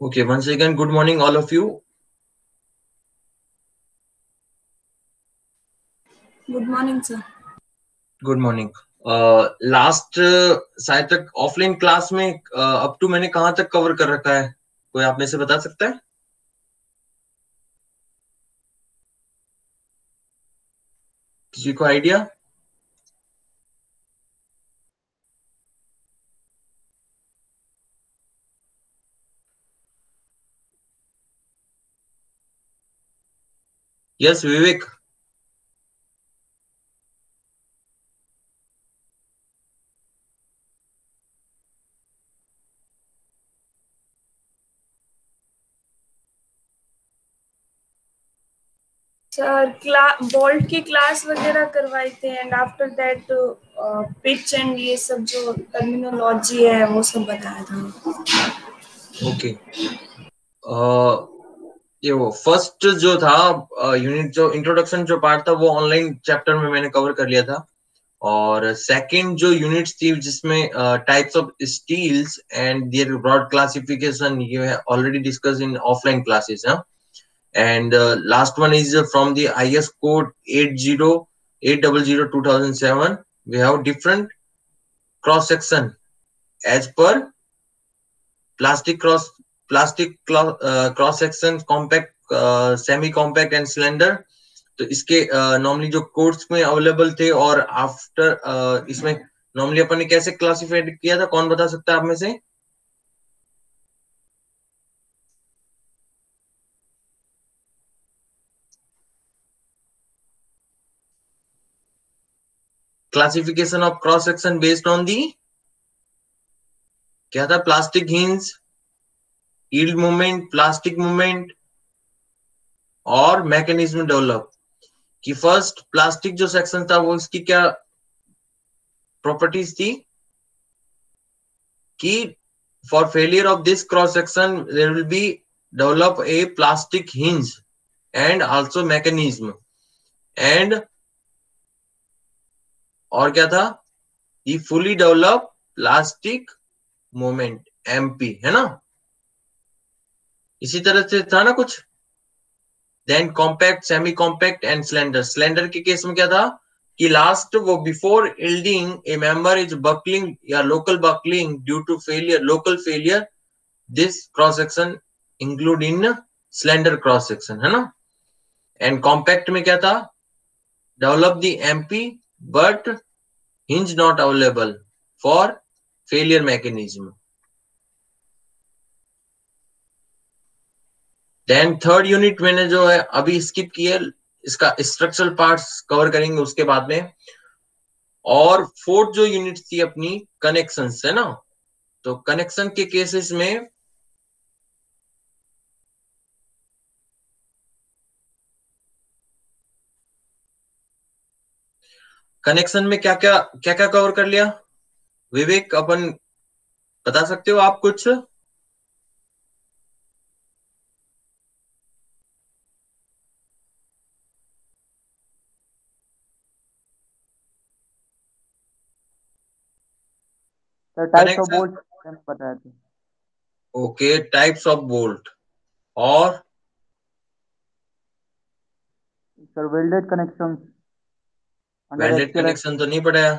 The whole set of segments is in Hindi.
Okay, once again, good morning, all of you. Good morning sir. Good morning. Last शायद तक ऑफलाइन क्लास में अप टू मैंने कहाँ तक कवर कर रखा है, कोई आप में से बता सकता है? किसी को आइडिया? यस विवेक। सर बोल्ट की क्लास वगैरह करवाए थे and after that pitch and ये सब जो टर्मिनोलॉजी है वो सब बताया था। ओके, ये वो फर्स्ट जो था यूनिट, जो इंट्रोडक्शन जो पार्ट था वो ऑनलाइन चैप्टर में मैंने कवर कर लिया था। और सेकंड जो यूनिट्स थी जिसमें types of steels and their broad classification, ये है already discuss in offline classes. And last one is from the IS code 8002007. We have different cross section as per cross section, compact, semi compact and slender. तो इसके नॉर्मली जो कोड्स में अवेलेबल थे और आफ्टर इसमें नॉर्मली अपन ने कैसे क्लासिफाइड किया था, कौन बता सकता है आप में से? Classification of cross section based on the क्या था? Plastic hinge, yield movement, plastic movement और मैकेनिज्म डेवलप। कि फर्स्ट प्लास्टिक जो सेक्शन था वो इसकी क्या प्रॉपर्टीज थी कि for failure of this cross section there will be develop a plastic hinge and also mechanism. And और क्या था? ये fully develop plastic movement, MP, है ना? इसी तरह से था ना कुछ। Then compact, semi compact and slender. Slender के केस में क्या था कि लास्ट वो before yielding a member is buckling या local buckling due to failure, local failure, this cross section include in slender cross section, है ना? एंड कॉम्पैक्ट में क्या था? Develop the MP but hinge not available for failure mechanism. Then third unit मैंने जो है अभी स्किप किया, इसका स्ट्रक्चरल पार्ट्स कवर करेंगे उसके बाद में। और फोर्थ जो यूनिट थी अपनी कनेक्शंस, है ना? तो कनेक्शन के केसेस में कनेक्शन में क्या क्या कवर कर लिया विवेक, अपन बता सकते हो आप कुछ? टाइप्स ऑफ बोल्ट बताए थे। Okay, types of bolt. और sir welded connection, welded connection तो नहीं पढ़ाया।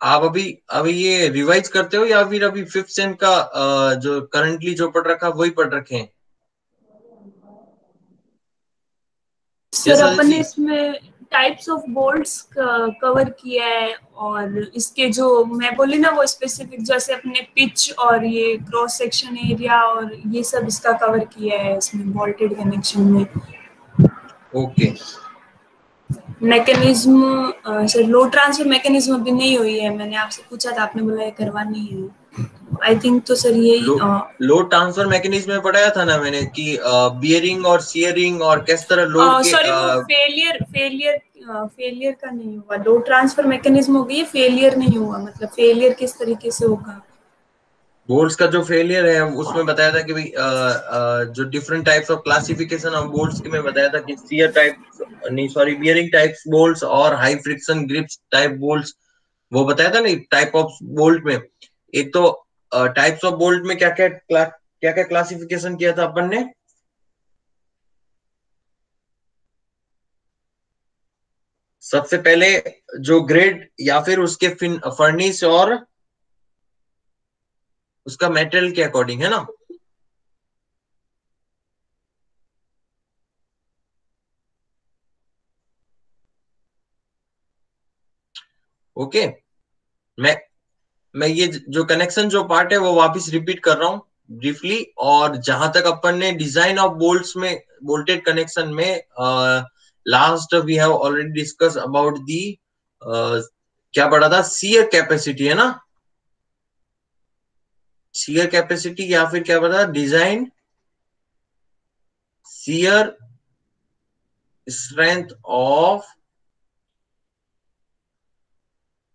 आप अभी ये रिवाइज करते हो या फिर अभी फिफ्थ सेम का जो करंटली जो पढ़ रखा वही पढ़ रखे हैं? सर अपन ने इसमें टाइप्स ऑफ बोल्ट्स कवर किया है और इसके जो मैं बोली ना वो स्पेसिफिक, जैसे अपने पिच और ये क्रॉस सेक्शन एरिया और ये सब इसका कवर किया है इसमें बोल्टेड कनेक्शन में। Okay. Mechanism sir load transfer mechanism अभी नहीं हुई है, मैंने आपसे पूछा था, आपने बोला करवानी है। आई थिंक तो सर ये लोड ट्रांसफर मैकेनिज्म में पढ़ाया था ना मैंने कि बियरिंग और शियरिंग और किस तरह लोड के सॉरी वो फेलियर का नहीं हुआ, लोड ट्रांसफर मैकेनिज्म हो गई, फेलियर नहीं हुआ, मतलब फेलियर किस तरीके से होगा। बोल्ट्स का जो फेलियर है उसमें बताया था कि भाई जो different types of classification of bolts की मैं बताया था कि शियर टाइप, नहीं सॉरी, बियरिंग टाइप्स बोल्ट्स और high friction grips type bolts, वो बताया था नहीं टाइप ऑफ बोल्ट में। एक तो टाइप्स ऑफ बोल्ट में क्या क्या क्लासिफिकेशन किया था अपन ने? सबसे पहले जो ग्रेड या फिर उसके फर्निश और उसका मेटेरियल के अकॉर्डिंग, है ना। ओके, मैं मैं ये जो कनेक्शन जो पार्ट है वो वापस रिपीट कर रहा हूँ ब्रीफली। और जहां तक अपन ने डिजाइन ऑफ बोल्ट्स में, बोल्टेड कनेक्शन में last we have already discuss about the क्या पढ़ा था, शियर कैपेसिटी, है ना। शियर कैपेसिटी या फिर क्या पढ़ा, design shear strength of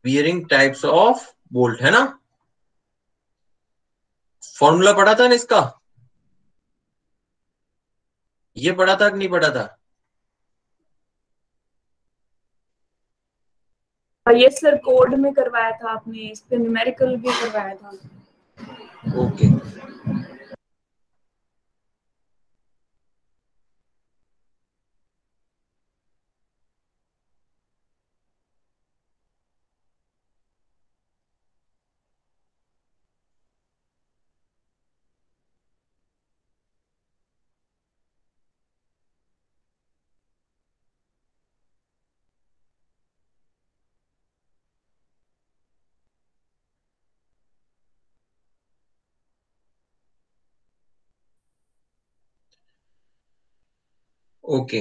bearing types of bolt, है ना। फॉर्मूला पढ़ा था ना इसका, ये पढ़ा था कि नहीं पढ़ा था? ये सर कोड में करवाया था आपने, इस पे न्यूमेरिकल भी करवाया था। ओके ओके,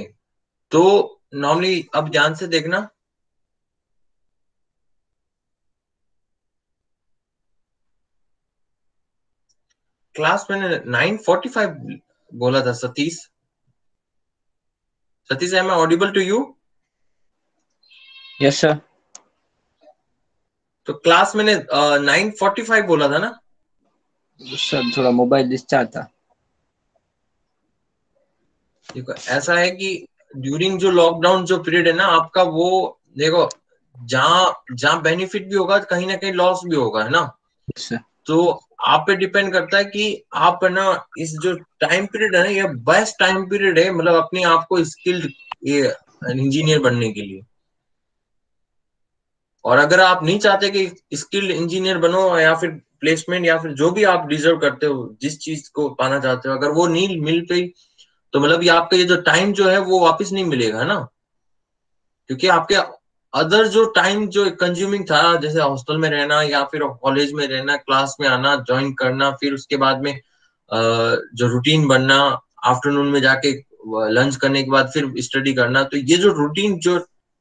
तो नॉर्मली अब ध्यान से देखना, क्लास मैंने 9:45 बोला था Satish. Satish, am I audible to you? Yes sir. तो क्लास मैंने 9:45 बोला था ना सर थोड़ा मोबाइल डिस्चार्ज था। देखो ऐसा है कि ड्यूरिंग जो लॉकडाउन जो पीरियड है ना आपका, वो देखो जहां जहां बेनिफिट भी होगा कहीं ना कहीं लॉस भी होगा, है ना। सर तो आप पे डिपेंड करता है कि आप है ना इस जो टाइम पीरियड है ना, ये बेस्ट टाइम पीरियड है मतलब अपने आप को स्किल्ड ये इंजीनियर बनने के लिए। और अगर आप नहीं चाहते कि स्किल्ड इंजीनियर बनो या फिर प्लेसमेंट या फिर जो भी आप डिजर्व करते हो, जिस चीज को पाना चाहते हो, अगर वो नहीं मिल पाई तो मतलब ये आपका ये जो टाइम जो है वो वापस नहीं मिलेगा, है ना। क्योंकि आपके अदर जो टाइम जो कंज्यूमिंग था, जैसे हॉस्टल में रहना या फिर कॉलेज में रहना, क्लास में आना, ज्वाइन करना, फिर उसके बाद में जो रूटीन बनना, आफ्टरनून में जाके लंच करने के बाद फिर स्टडी करना, तो ये जो रूटीन जो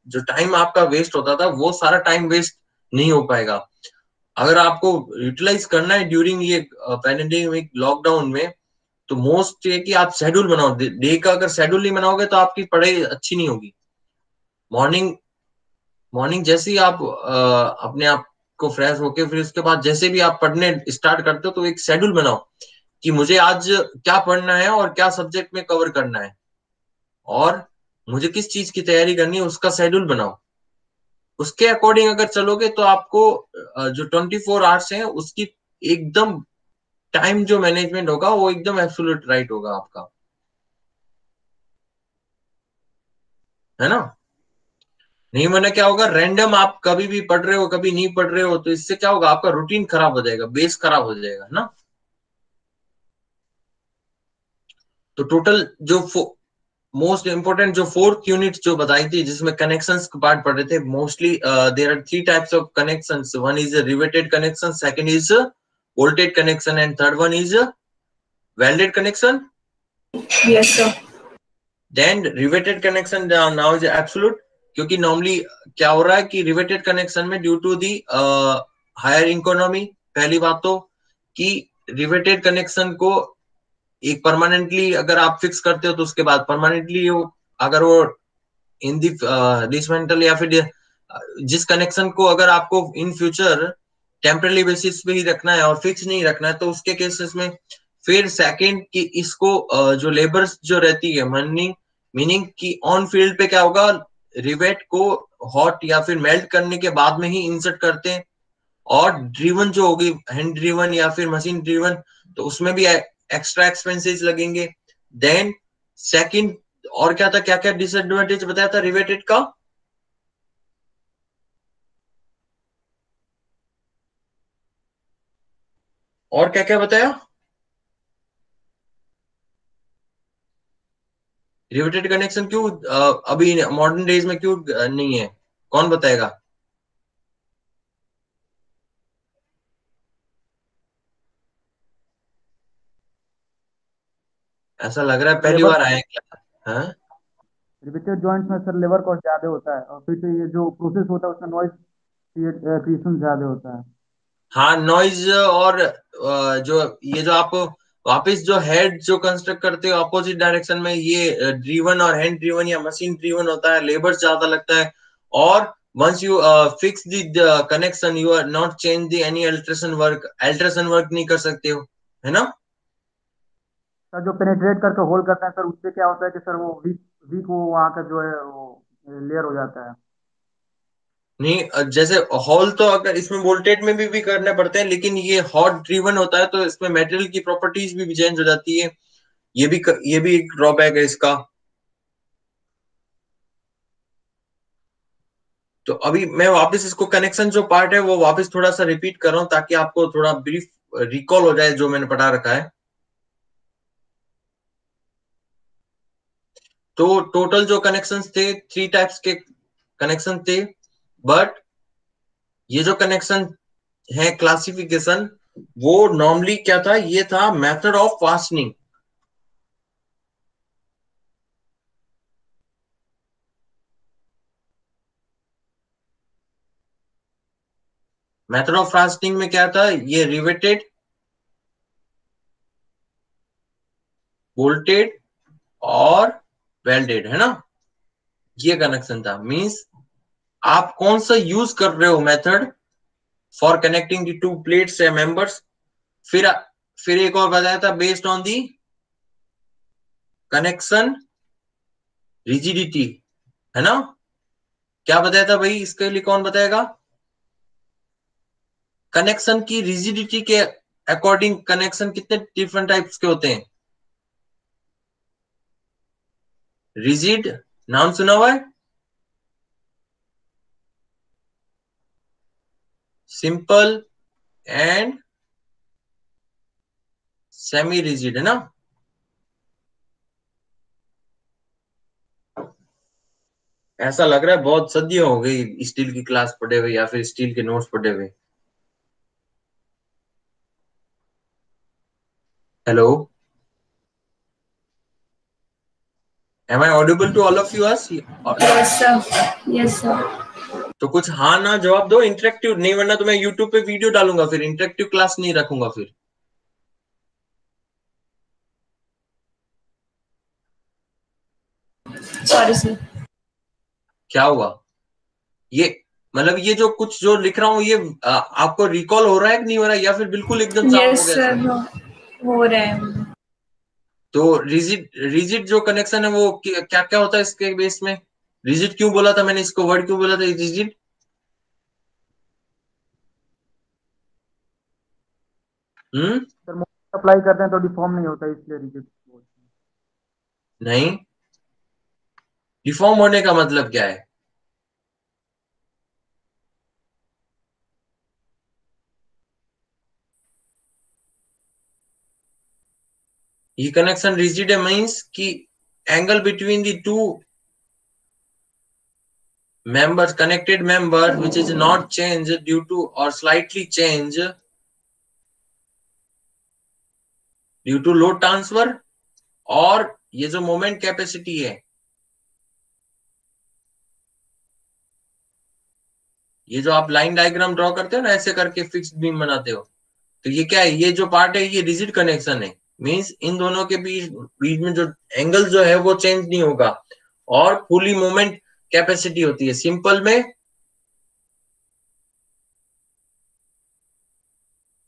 जो टाइम आपका वेस्ट होता था वो सारा टाइम वेस्ट नहीं हो पाएगा। अगर आपको यूटिलाइज करना है ड्यूरिंग ये पैंडेमिक लॉकडाउन में, तो मोस्ट ये कि आप शेड्यूल बनाओ। डे का अगर शेड्यूल नहीं बनाओगे तो आपकी पढ़ाई अच्छी नहीं होगी। मॉर्निंग मॉर्निंग जैसे ही आप अपने आप को फ्रेश होके फिर उसके बाद जैसे भी आप पढ़ने स्टार्ट करते हो तो एक शेड्यूल बनाओ कि मुझे आज क्या पढ़ना है और क्या सब्जेक्ट में कवर करना है और मुझे किस चीज की तैयारी करनी है, उसका शेड्यूल बनाओ। उसके अकॉर्डिंग अगर चलोगे तो आपको जो 24 आवर्स है उसकी एकदम टाइम जो मैनेजमेंट होगा वो एकदम एब्सोल्यूट राइट होगा आपका, है ना। नहीं मैंने क्या होगा, रैंडम आप कभी भी पढ़ रहे हो कभी नहीं पढ़ रहे हो, तो इससे क्या होगा, आपका रूटीन खराब हो जाएगा, बेस खराब हो जाएगा ना। तो टोटल जो मोस्ट इंपोर्टेंट जो फोर्थ यूनिट जो बताई थी जिसमें कनेक्शंस का पार्ट पढ़ रहे थे, mostly there are 3 types of connections. One is riveted connection, second is bolted connection and third one is welded connection. Yes sir. Then riveted connection now is absolute, क्योंकि नॉर्मली क्या हो रहा है कि रिवेटेड कनेक्शन में due to the higher economy, पहली बात तो कि रिवेटेड कनेक्शन को एक परमानेंटली अगर आप फिक्स करते हो तो उसके बाद परमानेंटली अगर वो इन दी डिसमेंटल या फिर जिस कनेक्शन को अगर आपको इन फ्यूचर टेम्पररी बेसिस पे ही रखना है और फिक्स नहीं रखना है, तो उसके केसेस में फिर सेकंड की इसको जो लेबर्स जो रहती है मीनिंग कि ऑन फील्ड पे क्या होगा, रिवेट को हॉट या फिर मेल्ट करने के बाद में ही इंसर्ट करते हैं, और ड्रिवन जो होगी हैंड ड्रिवन या फिर मशीन ड्रिवन, तो उसमें भी एक्स्ट्रा एक्सपेंसेस लगेंगे। देन सेकंड और क्या था, क्या क्या डिसएडवांटेज बताया था रिवेटेड का? और क्या क्या बताया? रिवेटेड कनेक्शन क्यों अभी मॉडर्न डेज में क्यों नहीं है, कौन बताएगा? ऐसा लग रहा है पहली लेबर बार आए क्या? हाँ रिपीटेड जॉइंट्स में सर लेबर कॉस्ट ज्यादा होता है, और फिर से ये जो प्रोसेस होता है उसमें नॉइज क्रिएशन ज्यादा होता है। हाँ, नॉइज और जो ये जो आप वापस जो हेड जो कंस्ट्रक्ट करते हो अपोजिट डायरेक्शन में, ये ड्रिवन और हैंड ड्रिवन या मशीन ड्रिवन होता है, लेबर ज्यादा लगता है। और once you fix the connection, you are not change the any alteration work नहीं कर सकते हो, है ना? सर जो पेनिट्रेट करके होल करते हैं सर, उससे क्या होता है कि सर वो वीक वीक वो वहाँ का जो है वो लेयर हो जाता है। नहीं जैसे हॉल तो अगर इसमें वोल्टेज में भी करने पड़ते हैं, लेकिन ये हॉट ड्रिवन होता है तो इसमें मेटेरियल की प्रॉपर्टीज भी चेंज हो जाती है। ये भी एक ड्रॉबैक है इसका। तो अभी मैं वापस इसको कनेक्शन जो पार्ट है वो वापस थोड़ा सा रिपीट कर रहा हूं, ताकि आपको थोड़ा ब्रीफ रिकॉल हो जाए जो मैंने पढ़ा रखा है। तो टोटल जो कनेक्शंस थे, 3 टाइप्स के कनेक्शन थे। बट ये जो कनेक्शन है क्लासिफिकेशन, वो नॉर्मली क्या था, ये था method of fastening. Method of fastening में क्या था, ये रिवेटेड, बोल्टेड और वेल्डेड, है ना? ये कनेक्शन था। मींस आप कौन सा यूज कर रहे हो method for connecting the two plates या मेंबर्स। फिर एक और बताया था based on the connection rigidity, है ना? क्या बताया था भाई, इसके लिए कौन बताएगा? कनेक्शन की रिजिडिटी के अकॉर्डिंग कनेक्शन कितने डिफरेंट टाइप्स के होते हैं? रिजिड नाम सुना हुआ है? सिंपल एंड सेमी रिजिड, है ना? ऐसा लग रहा है बहुत सदियों हो गई स्टील की क्लास पढ़े हुए या फिर स्टील के नोट्स पढ़े हुए। Hello, am I audible to all of you us? Yes sir, yes sir. तो कुछ हाँ ना जवाब दो, इंटरेक्टिव नहीं, वरना तो मैं यूट्यूब पे वीडियो डालूंगा, फिर इंटरेक्टिव क्लास नहीं रखूंगा फिर। Sorry sir. क्या हुआ? ये मतलब ये जो कुछ जो लिख रहा हूँ ये आपको रिकॉल हो रहा है कि नहीं हो रहा है, या फिर बिल्कुल एकदम साफ यस हो गया सर, सब? हो रहा है। तो रिजिड जो कनेक्शन है वो क्या क्या होता है इसके बेस में? रिजिड क्यों बोला था मैंने, इसको वर्ड क्यों बोला था रिजिड? सर मोटर अप्लाई करते हैं तो डिफॉर्म नहीं होता, इसलिए रिजिड बोलते हैं। नहीं, डिफॉर्म होने का मतलब क्या है? ये कनेक्शन रिजिड है मींस कि angle between the two members, connected member, which is not changed due to or slightly change due to load transfer, और ये जो मोमेंट कैपेसिटी है, ये जो आप लाइन डायग्राम ड्रॉ करते हो ना ऐसे करके फिक्स्ड बीम बनाते हो, तो ये क्या है, ये जो पार्ट है ये रिजिड कनेक्शन है। मींस इन दोनों के बीच में जो एंगल जो है वो चेंज नहीं होगा, और फुली मोमेंट कैपेसिटी होती है। सिंपल में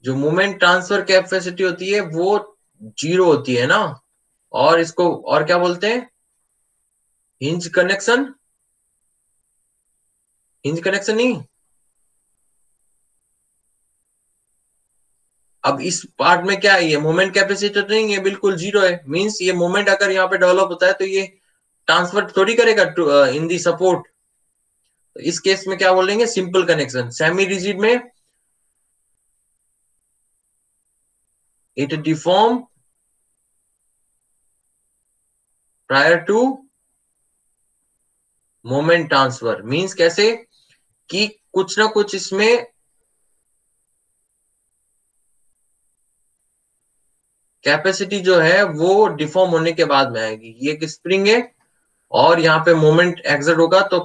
जो मोमेंट ट्रांसफर कैपेसिटी होती है वो 0 होती है ना, और इसको और क्या बोलते हैं, हिंज कनेक्शन, हिंज कनेक्शन नहीं। अब इस पार्ट में क्या है, ये मोमेंट कैपेसिटी तो नहीं है, बिल्कुल 0 है, मींस ये मोमेंट अगर यहाँ पे डेवलप होता है तो ये ट्रांसफर थोड़ी करेगा इन दी सपोर्ट। तो इस केस में क्या बोलेंगे, सिंपल कनेक्शन। सेमी रिजिड में it deform prior to moment transfer, means कैसे कि कुछ ना कुछ इसमें कैपेसिटी जो है वो डिफॉर्म होने के बाद में आएगी। ये एक स्प्रिंग है और यहाँ पे मोमेंट एक्सर्ट होगा, तो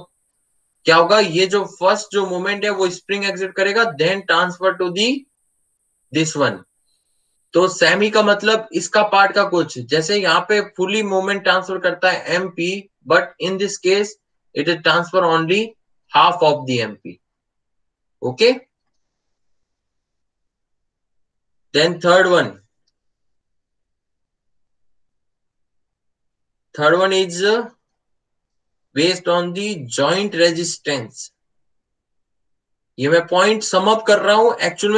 क्या होगा, ये जो फर्स्ट जो मोमेंट है वो स्प्रिंग एक्सर्ट करेगा, then transfer to the this one. तो सेमी का मतलब इसका पार्ट का कुछ, जैसे यहाँ पे फुली मोमेंट ट्रांसफर करता है MP, but in this case it is transfer only half of the MP. Okay, then third one is based on the joint resistance. ये मैं पॉइंट सम अप कर रहा हूं, एक्चुअल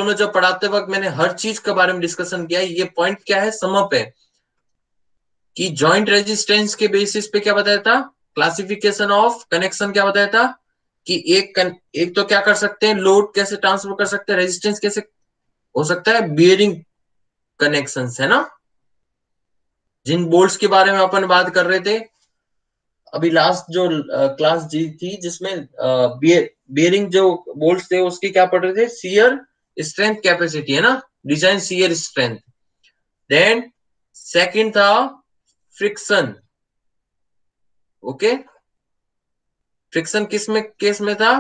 में जब पढ़ाते वक्त मैंने हर चीज के बारे में डिस्कशन किया है। ये पॉइंट क्या है, सम अप है कि जॉइंट रेजिस्टेंस के बेसिस पे क्या बताया था, क्लासिफिकेशन ऑफ कनेक्शन क्या बताया था कि एक तो क्या कर सकते हैं, लोड कैसे ट्रांसफर कर सकते हैं, रेजिस्टेंस कैसे हो सकता है, बियरिंग कनेक्शंस है ना, जिन बोल्ट्स के बारे में अपन बात कर रहे थे अभी लास्ट जो क्लास जी थी, जिसमें बियरिंग जो बोल्ट्स थे उसकी क्या पढ़ रहे थे, शियर स्ट्रेंथ कैपेसिटी है ना, design shear strength. Then second था फ्रिक्शन। ओके, फ्रिक्शन किस में केस में था,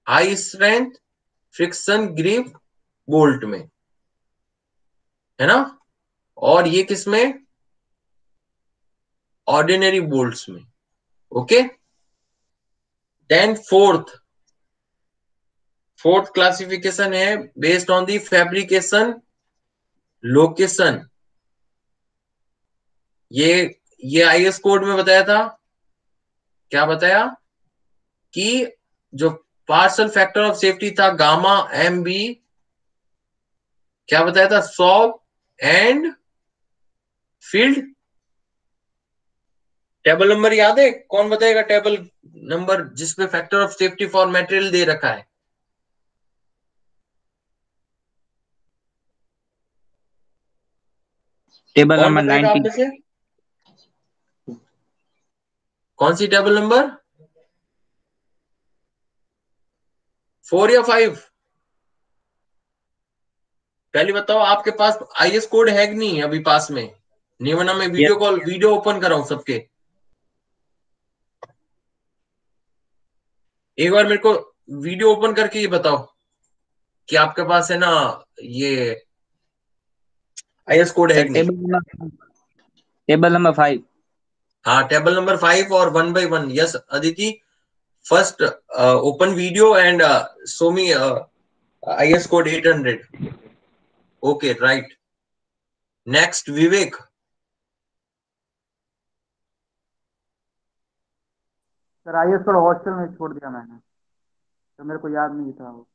high strength friction grip bolt में, है ना, और ये किस में, ऑर्डिनरी बोल्ट्स में। ओके, देन फोर्थ क्लासिफिकेशन है based on the fabrication location. ये आईएस कोड में बताया था, क्या बताया कि जो पार्सल फैक्टर ऑफ सेफ्टी था गामा एम बी, क्या बताया था, shop and field. Table number याद है, कौन बताएगा टेबल नंबर जिसपे factor of safety for material दे रखा है। टेबल कौन नंबर बताएगा आप 19। में से, कौन सी टेबल नंबर, 4 या 5? पहले बताओ, आपके पास आईएस कोड है कि नहीं अभी पास में, निवना में यस, वीडियो ओपन कराऊं सबके, एक बार मेरे को वीडियो ओपन करके ये बताओ कि आपके पास है ना ये आईएस कोड है सर कि नहीं। Table number 5। हाँ, टेबल नंबर 5 और 1 by 1। Yes Aditi, first open video and show me IS code 800। Okay right, next Vivek. Sir IS थोड़ा हॉस्टल में छोड़ दिया मैंने, तो मेरे को याद नहीं था वो।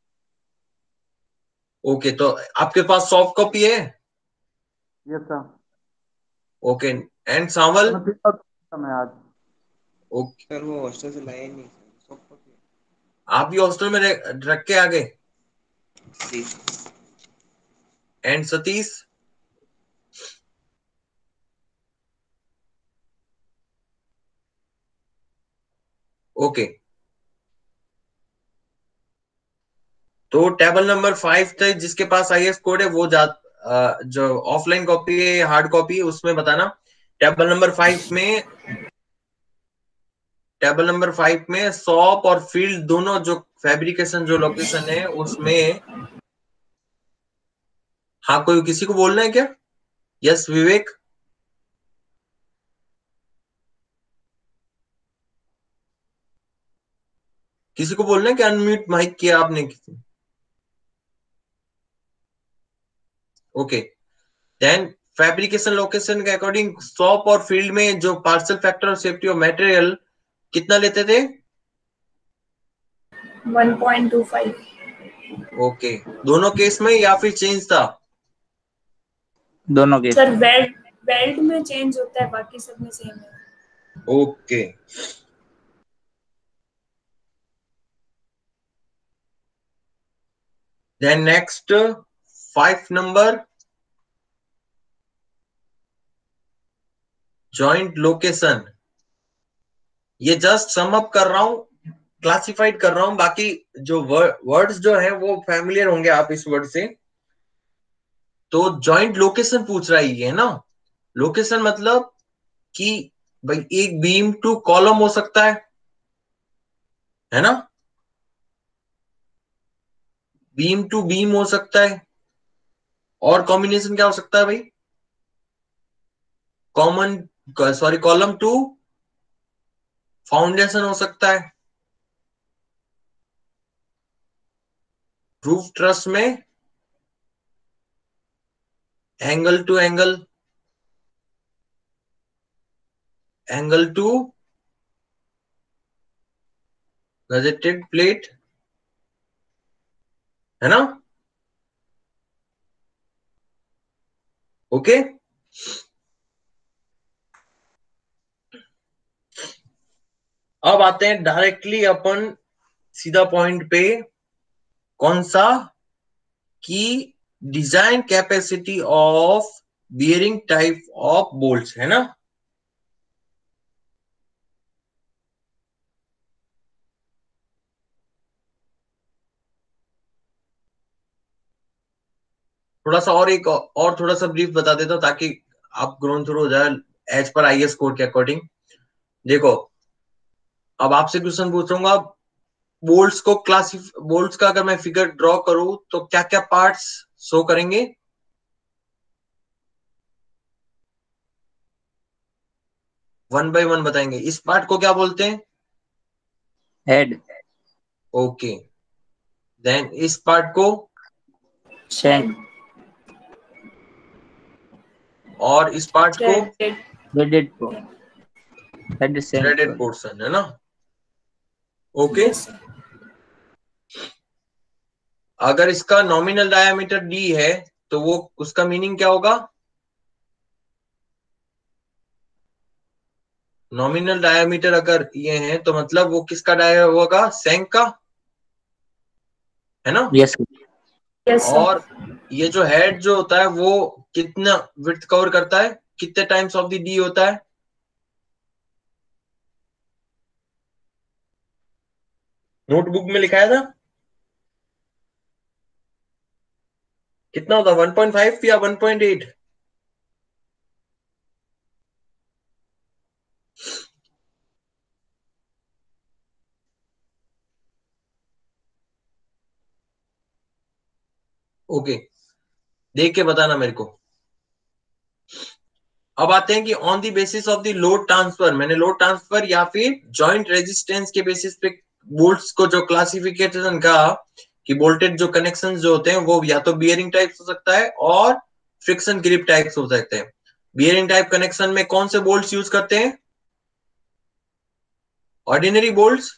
ओके, तो आपके पास सॉफ्ट कॉपी है। Yes sir. ओके, एंड सावल। मैं फिर मैं आज। ओके, सर वो हॉस्टल से लाया ही नहीं सर। आप भी हॉस्टल में रख के आ गए। जी। एंड सतीश। ओके, तो टेबल नंबर 5 तक जिसके पास आईएस कोड है वो जो ऑफलाइन कॉपी है हार्ड कॉपी है उसमें बताना। टेबल नंबर 5 में सॉप और फील्ड दोनों जो फैब्रिकेशन जो लोकेशन है उसमें, हाँ कोई किसी को बोलना है क्या, यस विवेक। किसी को बोलना है कि अनम्यूट माइक किया आपने किसी, ओके, देन फैब्रिकेशन लोकेशन के अकॉर्डिंग शॉप और फील्ड में जो पार्सल फैक्टर और सेफ्टी ऑफ मटेरियल कितना लेते थे? 1.25। ओके, दोनों केस में या फिर चेंज था? दोनों के। सर वेल्ड में चेंज होता है, बाकी सब में सेम है। Okay, then next 5 number, joint location. ये जस्ट सम अप कर रहा हूं, क्लासिफाइड कर रहा हूं, बाकी जो वर्ड्स जो है वो फैमिलियर होंगे आप इस वर्ड से। तो जॉइंट लोकेशन पूछ रहा है ये ना, लोकेशन मतलब कि भाई एक बीम टू कॉलम हो सकता है ना, बीम टू बीम हो सकता है, और कॉम्बिनेशन क्या हो सकता है भाई? कॉलम टू फाउंडेशन हो सकता है, रूफ ट्रस में angle to angle, angle to gusseted plate, है ना। ओके, अब आते हैं डायरेक्टली अपन सीधा पॉइंट पे, कौन सा? की design capacity of bearing type of bolts, है ना। थोड़ा सा और एक और थोड़ा सा ब्रीफ बता देता हूं ताकि आप ग्रोन थ्रू हो जाए एज पर आईएस कोड के अकॉर्डिंग। देखो, अब आपसे क्वेश्चन पूछूंगा, बोल्ट्स का अगर मैं फिगर ड्रॉ करूं तो क्या क्या पार्ट्स शो करेंगे? वन बाय वन बताएंगे। इस पार्ट को क्या बोलते हैं? हेड। ओके, देन इस पार्ट को? शैंक। और इस पार्ट को? थ्रेडेड को। Head shank. थ्रेडेड पोर्शन, है ना। ओके, अगर इसका नॉमिनल डायमीटर डी है तो वो उसका मीनिंग क्या होगा? नॉमिनल डायमीटर अगर ये है तो मतलब वो किसका डाया होगा? शैंक का, है ना। यस। यस और सर। ये जो हेड जो होता है वो कितना विड्थ कवर करता है, कितने टाइम्स ऑफ द डी होता है? नोटबुक में लिखाया था कितना होता? 1.5 या 1.8? ओके, देख के बताना मेरे को। अब आते हैं कि on the basis of the load transfer, मैंने लोड ट्रांसफर या फिर जॉइंट रेजिस्टेंस के बेसिस पे बोल्ट्स को जो क्लासिफिकेशन का कि बोल्टेड जो कनेक्शन जो होते हैं वो या तो बियरिंग टाइप्स हो सकता है और फ्रिक्शन ग्रिप टाइप्स हो सकते हैं। बियरिंग टाइप कनेक्शन में कौन से बोल्ट्स यूज करते हैं? ऑर्डिनरी बोल्ट्स,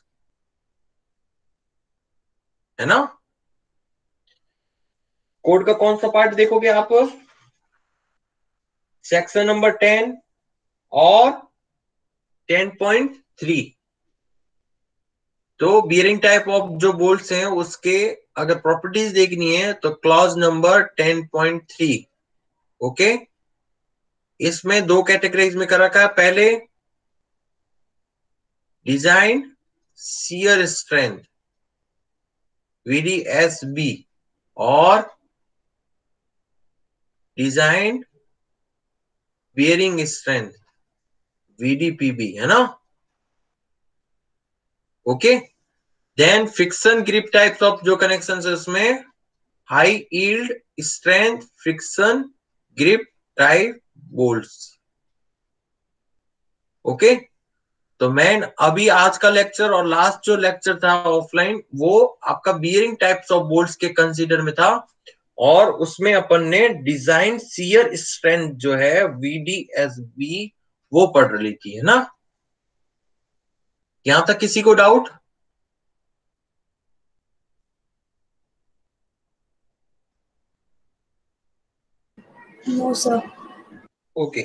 है ना। कोड का कौन सा पार्ट देखोगे आप? सेक्शन नंबर 10 और 10.3। तो बियरिंग टाइप ऑफ जो बोल्ट्स हैं उसके अगर प्रॉपर्टीज देखनी है तो क्लॉज नंबर 10.3। ओके, इसमें दो कैटेगरीज में कर रखा है। पहले डिजाइन शियर स्ट्रेंथ VDSB और डिजाइन बियरिंग स्ट्रेंथ VDPB, है ना। Okay, then friction grip types of जो कनेक्शन है उसमें high yield strength friction grip type bolts. Okay, तो मैं अभी आज का लेक्चर और लास्ट जो लेक्चर था ऑफलाइन वो आपका बियरिंग टाइप्स ऑफ बोल्ट्स के कंसीडर में था। और उसमें अपन ने डिजाइन शियर स्ट्रेंथ जो है VDSB वो पढ़ ली थी, है ना? यहां तक किसी को डाउट? No sir. ओके,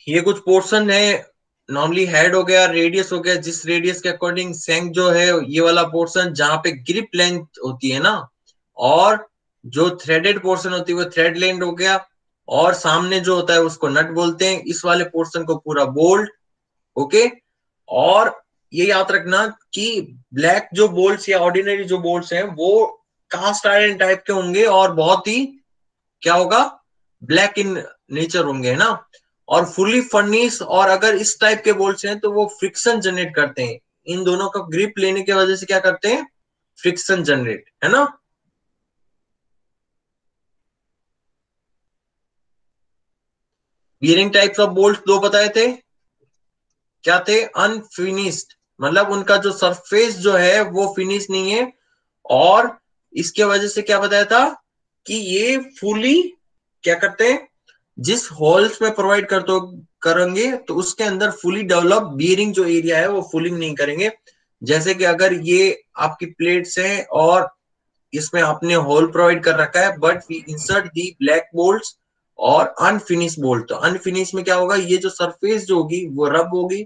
ये कुछ पोर्शन है, नॉर्मली हेड हो गया, रेडियस हो गया, जिस रेडियस के अकॉर्डिंग सेंक जो है ये वाला पोर्शन जहां पे ग्रिप लेंथ होती है ना, और जो थ्रेडेड पोर्शन होती है वो थ्रेड लेंथ हो गया, और सामने जो होता है उसको नट बोलते हैं, इस वाले पोर्शन को पूरा बोल्ट। ओके, और ये याद रखना कि ब्लैक जो बोल्ट्स या ऑर्डिनरी जो बोल्ट्स हैं वो कास्ट आयरन टाइप के होंगे और बहुत ही क्या होगा, ब्लैक इन नेचर होंगे, है ना? और फुली फर्निश और अगर इस टाइप के बोल्ट्स हैं तो वो फ्रिक्शन जनरेट करते हैं, इन दोनों का ग्रिप लेने की वजह से क्या करते हैं, फ्रिक्शन जनरेट, है ना? बियरिंग टाइप्स ऑफ बोल्ट दो बताए थे, क्या थे? अनफिनिश्ड, मतलब उनका जो सरफेस जो है वो फिनिश नहीं है, और इसके वजह से क्या बताया था कि ये फुली क्या करते हैं, जिस होल्स में प्रोवाइड कर तो करेंगे तो उसके अंदर फुली डेवलप बियरिंग जो एरिया है वो फुलिंग नहीं करेंगे। जैसे कि अगर ये आपकी प्लेट्स हैं और इसमें आपने होल प्रोवाइड कर रखा है, but we insert the black bolts और अनफिनिश बोल्ट, तो अनफिनिश में क्या होगा, ये जो सरफेस जो होगी वो रब होगी,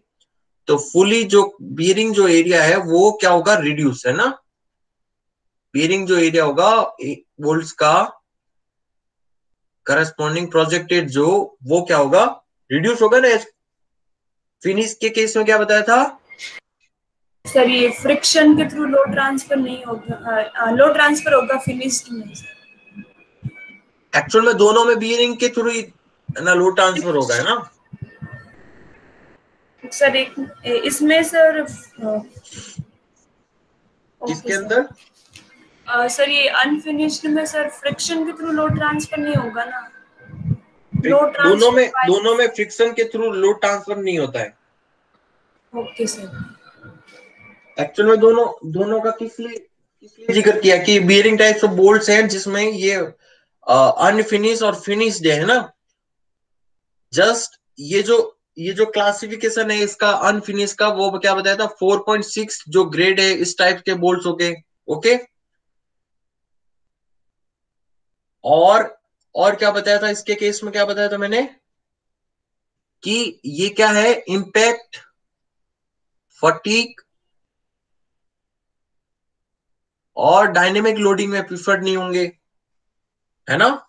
तो फुली जो बियरिंग जो एरिया है वो क्या होगा, रिड्यूस, है ना? बियरिंग जो एरिया होगा बोल्ट्स का करस्पॉन्डिंग प्रोजेक्टेड जो वो क्या होगा, रिड्यूस होगा ना। फिनिश के केस में क्या बताया था? सर ये फ्रिक्शन के थ्रू लो ट्रांसफर नहीं होगा, लो ट्रांसफर होगा फिनिश्ड में। एक्चुअल में दोनों में बियरिंग के थ्रू ही ना लो ट्रांसफर होगा, है ना? सर एक इसमें सर इसके अंदर सर ये अनफिनिश्ड में सर फ्रिक्शन के थ्रू लो ट्रांसफर नहीं होगा ना? लो ट्रांसफर दोनों में फ्रिक्शन के थ्रू लो ट्रांसफर नहीं होता है। Okay sir. एक्चुअल में दोनों का किस लिए जिक्र किया कि बियरिंग टाइप्स ऑफ बोल्ट्स हैं जिसमें ये अनफिनिश और फिनिश्ड है ना? जस्ट ये जो क्लासिफिकेशन है इसका अनफिनिश का, वो क्या बताया था, 4.6 जो ग्रेड है इस टाइप के बोल्ट्स हो गए। ओके, और क्या बताया था इसके केस में, क्या बताया था मैंने कि ये क्या है, इंपैक्ट, फटीक और डायनेमिक लोडिंग में प्रिफर्ड नहीं होंगे, है ना?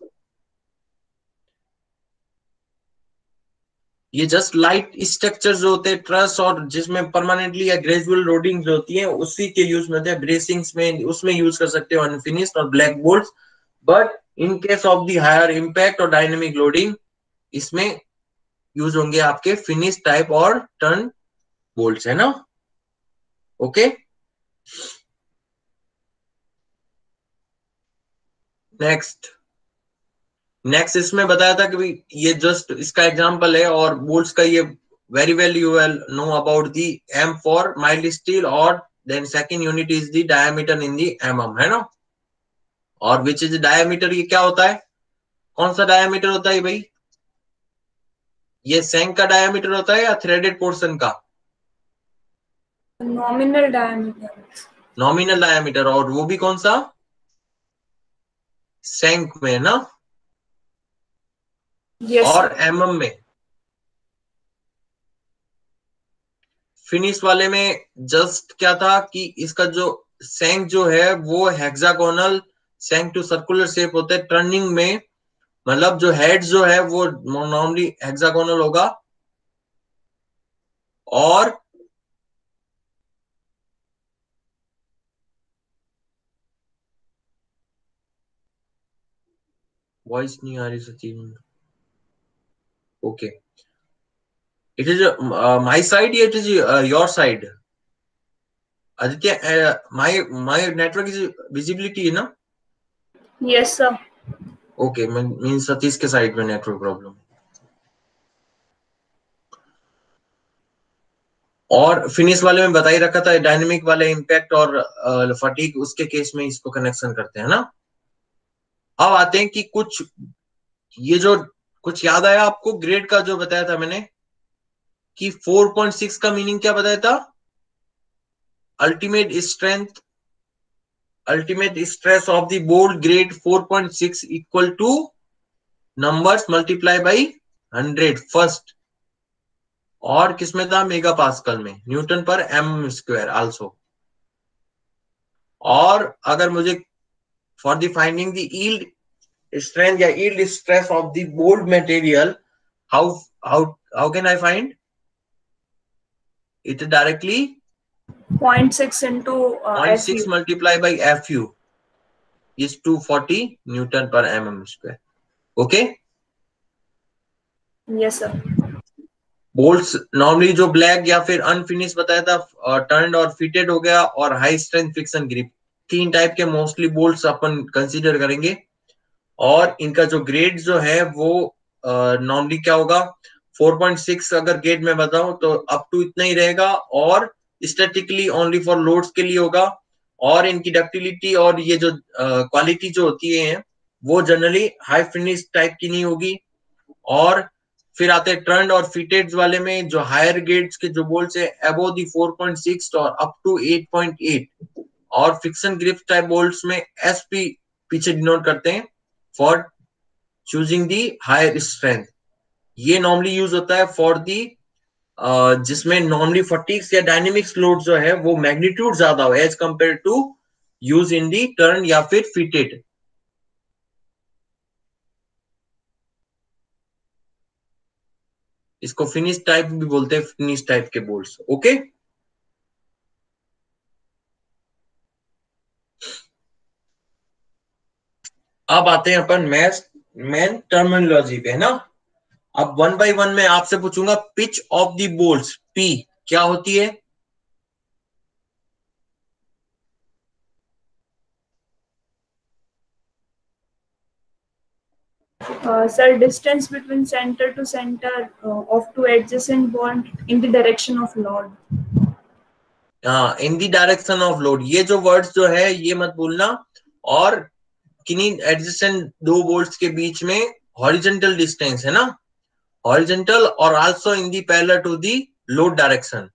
ये जस्ट लाइट स्ट्रक्चर जो होते हैं ट्रस और जिसमें परमानेंटली या ग्रेजुअल लोडिंग जो होती है उसी के यूज में होते हैं, ब्रेसिंग्स में उसमें यूज कर सकते हो अनफिनिश्ड और black bolts, but in case of the higher impact और डायनेमिक लोडिंग इसमें यूज होंगे आपके फिनिश टाइप और टर्न बोल्ट्स, है ना? ओके, नेक्स्ट इसमें बताया था कि ये जस्ट इसका एग्जांपल है, और बोल्ट्स का ये very well you will know about the M for mild steel, और then second unit is the diameter in the mm, है ना? और विच इज डायमीटर, ये क्या होता है, कौन सा डायमीटर होता है भाई? ये सेंक का डायमीटर होता है या थ्रेडेड पोर्शन का? Nominal diameter. नॉमिनल डायमीटर, और वो भी कौन सा, सेंक में ना, यस और mm में। फिनिश वाले में जस्ट क्या था कि इसका जो सेंक जो है वो हेक्सागोनल सेंक टू सर्कुलर शेप होता है, टर्निंग में मतलब जो हेड जो है वो नॉर्मली हेक्सागोनल होगा, और वॉइस नहीं आ रही Sachin. Okay, it is my side या it is your side Aditya? My network is visibility है ना? Yes sir. Okay, mean Satish के साइड में नेटवर्क प्रॉब्लम। और फिनिश वाले में बता ही रखा था, डायनेमिक वाले इम्पैक्ट और फटीग, उसके केस में इसको कनेक्शन करते हैं ना। अब आते हैं कि कुछ ये जो कुछ याद आया आपको ग्रेड का जो बताया था मैंने कि 4.6 का मीनिंग क्या बताया था? Ultimate stress of the bolt grade 4.6 equal two numbers multiply by 100 first, और किसमें था? मेगा पास्कल में, न्यूटन पर एम स्क्वायर आल्सो। और अगर मुझे for the finding the yield strength या yield stress of the bolt material, how can I find it? Directly 0.6 into 0.6 FU. multiplied by FU is 240 Newton per mm square. Okay, Yes sir. Bolts normally जो ब्लैक या फिर अनफिनिश बताया था, टर्न्ड और फिटेड हो गया, और high strength friction grip, 3 type के मोस्टली बोल्ट्स अपन कंसीडर करेंगे। और इनका जो ग्रेड जो है वो नॉर्मली क्या होगा? 4.6 अगर ग्रेड में बताऊं तो अप टू इतना ही रहेगा, और स्टैटिकली ओनली फॉर लोड्स के लिए होगा। और इनकी डक्टिलिटी और ये जो क्वालिटी जो होती है वो जनरली हाई फिनिश टाइप की नहीं होगी। और फिर आते हैं टर्न और फिटेड वाले में, जो हायर ग्रेड्स के जो बोल्ट्स है अबव दी 4.6 और अप टू 8.8, और फिक्शन ग्रिप टाइप बोल्ट्स में एसपी पीछे डिनोट करते हैं for choosing the higher strength. ये नॉर्मली यूज होता है फॉर दी जिसमें नॉर्मली फटीग्स या डायनेमिक्स लोड जो है वो मैग्नीट्यूड ज्यादा हो as compare to use in the turn या फिर फिटेड। इसको फिनिश टाइप भी बोलते हैं, फिनिश टाइप के बोल्ट्स। ओके, अब आते हैं अपन मेन टर्मिनोलॉजी पे, है ना। अब 1 by 1 में आपसे पूछूंगा pitch of the bolts, P क्या होती है? Sir, distance between center to center of two adjacent bonds in the direction of load. हाँ, इन दी डायरेक्शन ऑफ लोड, ये जो वर्ड्स जो है ये मत भूलना। और किन्हीं एडजेसेंट दो बोल्ट्स के बीच में हॉरिजॉन्टल डिस्टेंस है ना, हॉरिजॉन्टल और also in the parallel to the load direction,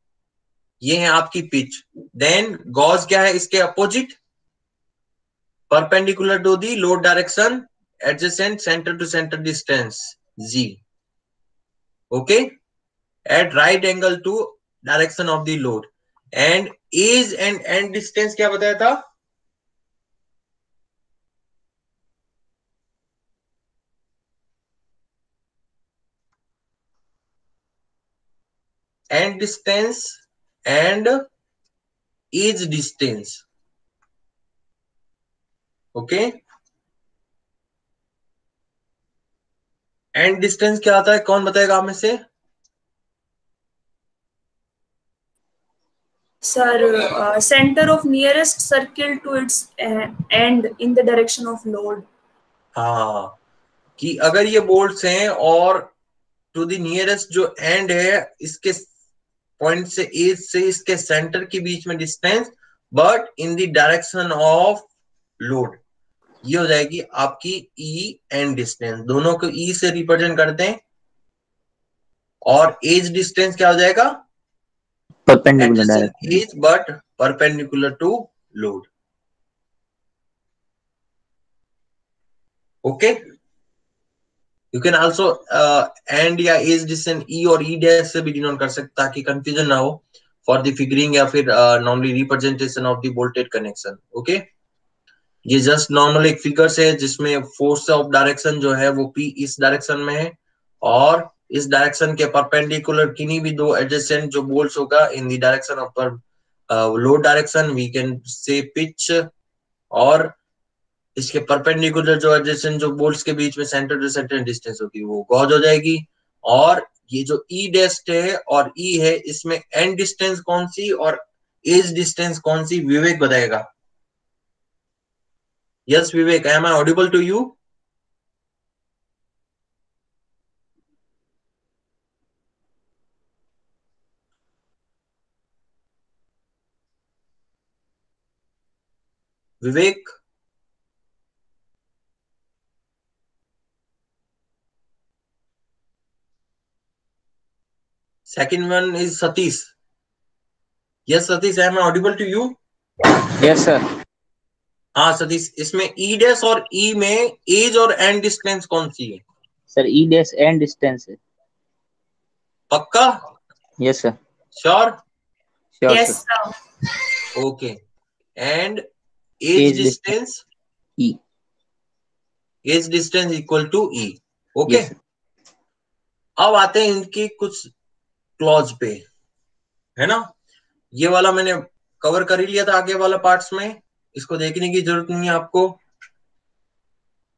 ये है आपकी पिच। देन गॉज क्या है इसके अपोजिट? Perpendicular to the load direction, adjacent centre to centre distance G. Okay, at right angle to direction of the load. And edge and end distance क्या बताया था? End distance and edge distance. Okay, end distance क्या आता है? कौन बताएगा आप में से? Sir, center of nearest circle to its end in the direction of load. हाँ, कि अगर ये बोल्ट्स हैं और टू द नियरेस्ट जो एंड है इसके पॉइंट से एज से इसके सेंटर के बीच में distance, but in the direction of load, ये हो जाएगी आपकी ई एंड डिस्टेंस। दोनों को ई से रिप्रेजेंट करते हैं। और एज डिस्टेंस क्या हो जाएगा? Perpendicular adjacent direction. edge but perpendicular to load. Okay, you can also and या एज डिस्टेंस ई और ई डैश से भी डिनोट कर सकते ताकि कंफ्यूजन ना हो फॉर द फिगरिंग या फिर normally representation of the voltage connection. Okay, ये जस्ट नॉर्मल एक फिगर है जिसमें फोर्स ऑफ डायरेक्शन जो है वो पी इस डायरेक्शन में है, और इस डायरेक्शन के परपेंडिकुलर किन्हीं भी दो एडजेसेंट जो बोल्ट्स होगा in the direction of load direction we can say pitch, और इसके परपेंडिकुलर जो एडजेसेंट जो बोल्ट्स के बीच में सेंटर टू सेंटर डिस्टेंस होगी वो गॉज हो जाएगी। और ये जो ई डेस्ट है और ई है इसमें एंड डिस्टेंस कौन सी और एज डिस्टेंस कौन सी, विवेक बताएगा। Yes Vivek, am I audible to you? Vivek, second one is Satish. Yes Satish, am I audible to you? Yes sir. हाँ सतीश, इसमें ई डैश और ई में एज और एंड डिस्टेंस कौन सी है? Sir E dash end distance है। पक्का? Yes sir. Sure? Sure yes sir. Sir. Okay, end edge distance, E, edge distance equal to E. Okay, yes sir. अब आते हैं इनके कुछ क्लॉज पे, है ना। ये वाला मैंने कवर कर ही लिया था आगे वाला पार्ट्स में, इसको देखने की जरूरत नहीं है आपको।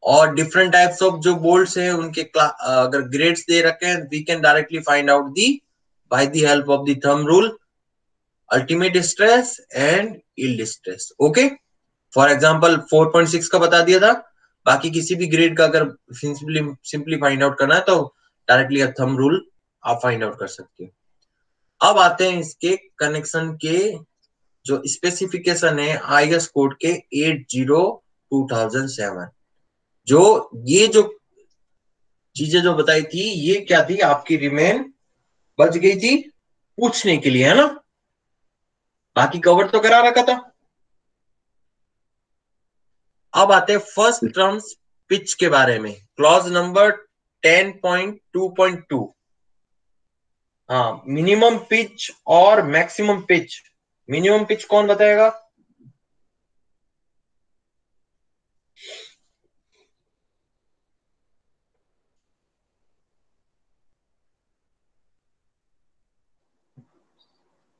और डिफरेंट टाइप्स ऑफ जो बोल्ट्स है उनके अगर ग्रेड्स दे रखे हैं, we can directly find out the by the help of the thumb rule, ultimate stress and yield stress. Okay, for example 4.6 का बता दिया था, बाकी किसी भी ग्रेड का अगर सिंपली फाइंड आउट करना है तो डायरेक्टली थंब रूल आप फाइंड आउट कर सकते हो। अब आते हैं इसके कनेक्शन के जो स्पेसिफिकेशन है आईएस कोड के 80/2007। जो ये जो चीजें जो बताई थी ये क्या थी, आपकी रिमेन बच गई थी पूछने के लिए, है ना। बाकी कवर तो करा रखा था। अब आते हैं फर्स्ट टर्म्स पिच के बारे में, क्लॉज नंबर 10.2.2। हाँ, मिनिमम पिच और मैक्सिमम पिच। मिनिमम पिच कौन बताएगा?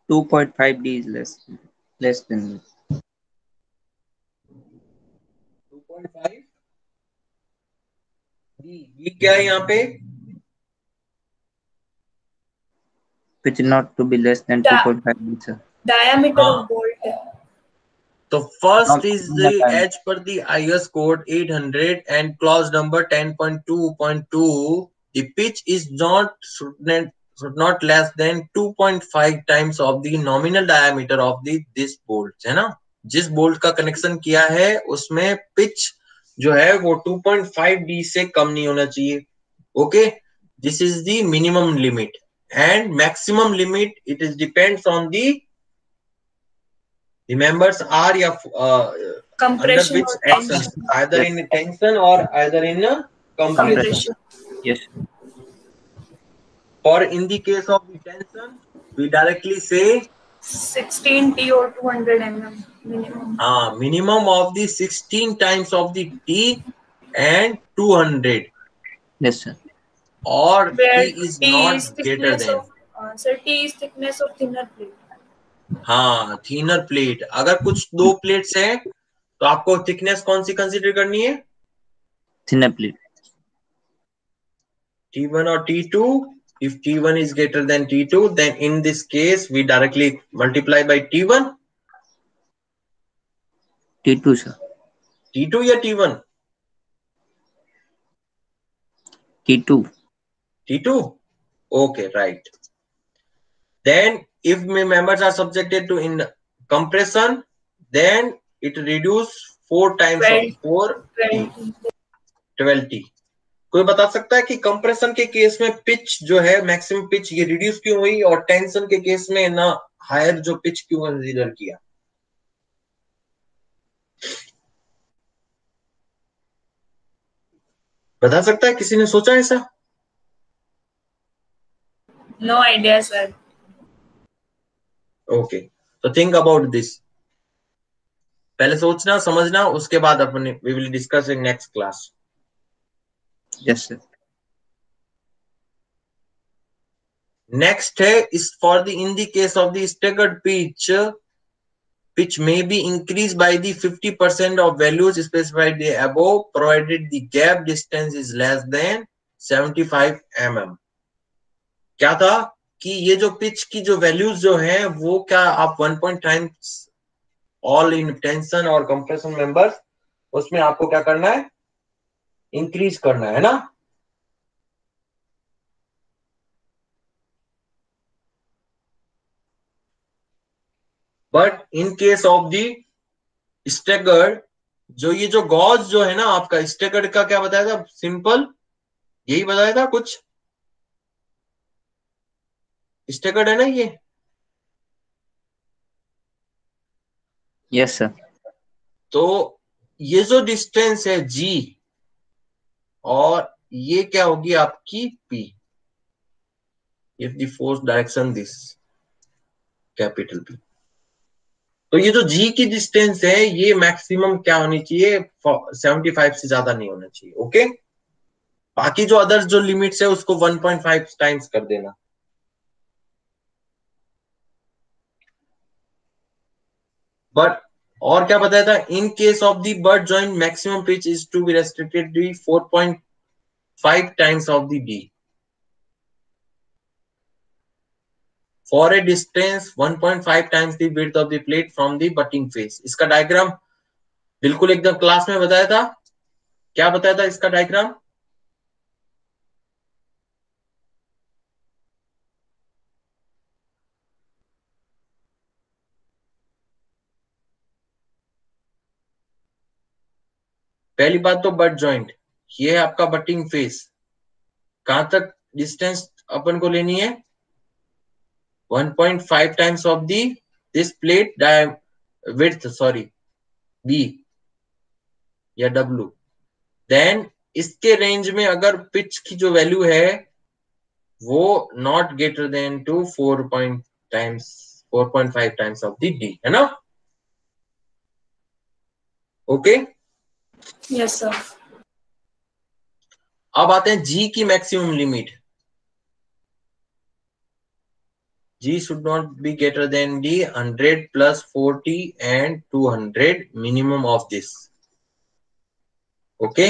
Two 2.5 D is less than this. 2.5 D क्या है यहाँ पे? Pitch not to be less than 2.5 D sir. Diameter हाँ, ऑफ बोल्ट है। तो first Not is in the the time. As per the IS code 800 and clause number 10.2.2 the pitch is should not less than 2.5 times of the nominal diameter of the this bolt, है ना। जिस बोल्ट का कनेक्शन किया है उसमें पिच जो है वो 2.5 डी से कम नहीं होना चाहिए। Okay, this is the minimum limit and maximum limit it is depends on the the members are under Compression which or action, tension. either Yes. in tension or either in a compression. Compression. Yes. For in the case of the tension, we directly say 16 T or 200 mm minimum. Minimum of the 16 times of the T and 200, Yes sir. or Where T is T not is greater thickness than. of sir, T is thickness of thinner plate. हाँ, थिनर प्लेट। अगर कुछ दो प्लेट्स हैं तो आपको थिकनेस कौन सी कंसीडर करनी है? Thinner plate. T1 or T2. If T1 is greater than T2, then in this case we directly multiply by T1. T2 sir. T2 या T1? T2. T2. Okay, right. Then if members are subjected to in compression, then it reduce 4 times of 4 T, 12T. कोई बता सकता है कि कंप्रेशन के केस में पिच जो है मैक्सिमम पिच ये रिड्यूस क्यों हुई और टेंशन के केस में ना हायर जो पिच क्यों कंसीडर किया? बता सकता है? किसी ने सोचा ऐसा? No idea, sir. ओके, तो थिंक अबाउट दिस। पहले सोचना समझना, उसके बाद अपने we will discuss in next class. Yes sir. Next है is for the in the case of the staggered pitch may be increased by the 50% of values specified the above provided the gap distance is less than 75 mm। क्या था कि ये जो पिच की जो वैल्यूज जो हैं वो क्या आप 1 टाइम्स ऑल इन टेंशन और कंप्रेशन मेंबर्स उसमें आपको क्या करना है? इंक्रीज करना है ना। But in case of the staggered, जो ये जो गॉज जो है ना आपका, स्टेगर्ड का क्या बताया था? सिंपल यही बताया था कुछ, स्टेगर्ड है ना ये। Yes, sir. तो ये जो डिस्टेंस है जी, और ये क्या होगी आपकी P, if the force direction this capital P. तो ये जो जी की डिस्टेंस है ये मैक्सिमम क्या होनी चाहिए? 75 से ज्यादा नहीं होना चाहिए। ओके, बाकी जो अदर जो लिमिट्स है उसको 1.5 टाइम्स कर देना। बट और क्या बताया था? In case of the butt joint maximum pitch is to be restricted to 4.5 times of the D for a distance 1.5 times the width of the plate from the butting face. इसका डायग्राम बिल्कुल एकदम क्लास में बताया था। क्या बताया था इसका डायग्राम? पहली बात तो बट जॉइंट, ये है आपका बटिंग फेस, कहां तक डिस्टेंस अपन को लेनी है? 1.5 times of the this plate width, sorry B या डब्ल्यू। देन इसके रेंज में अगर पिच की जो वैल्यू है वो not greater than to 4.5 times of the D, है ना? Okay, yes sir. अब आते हैं जी की maximum limit. G should not be greater than D 100 plus 40 and 200 minimum of this. Okay.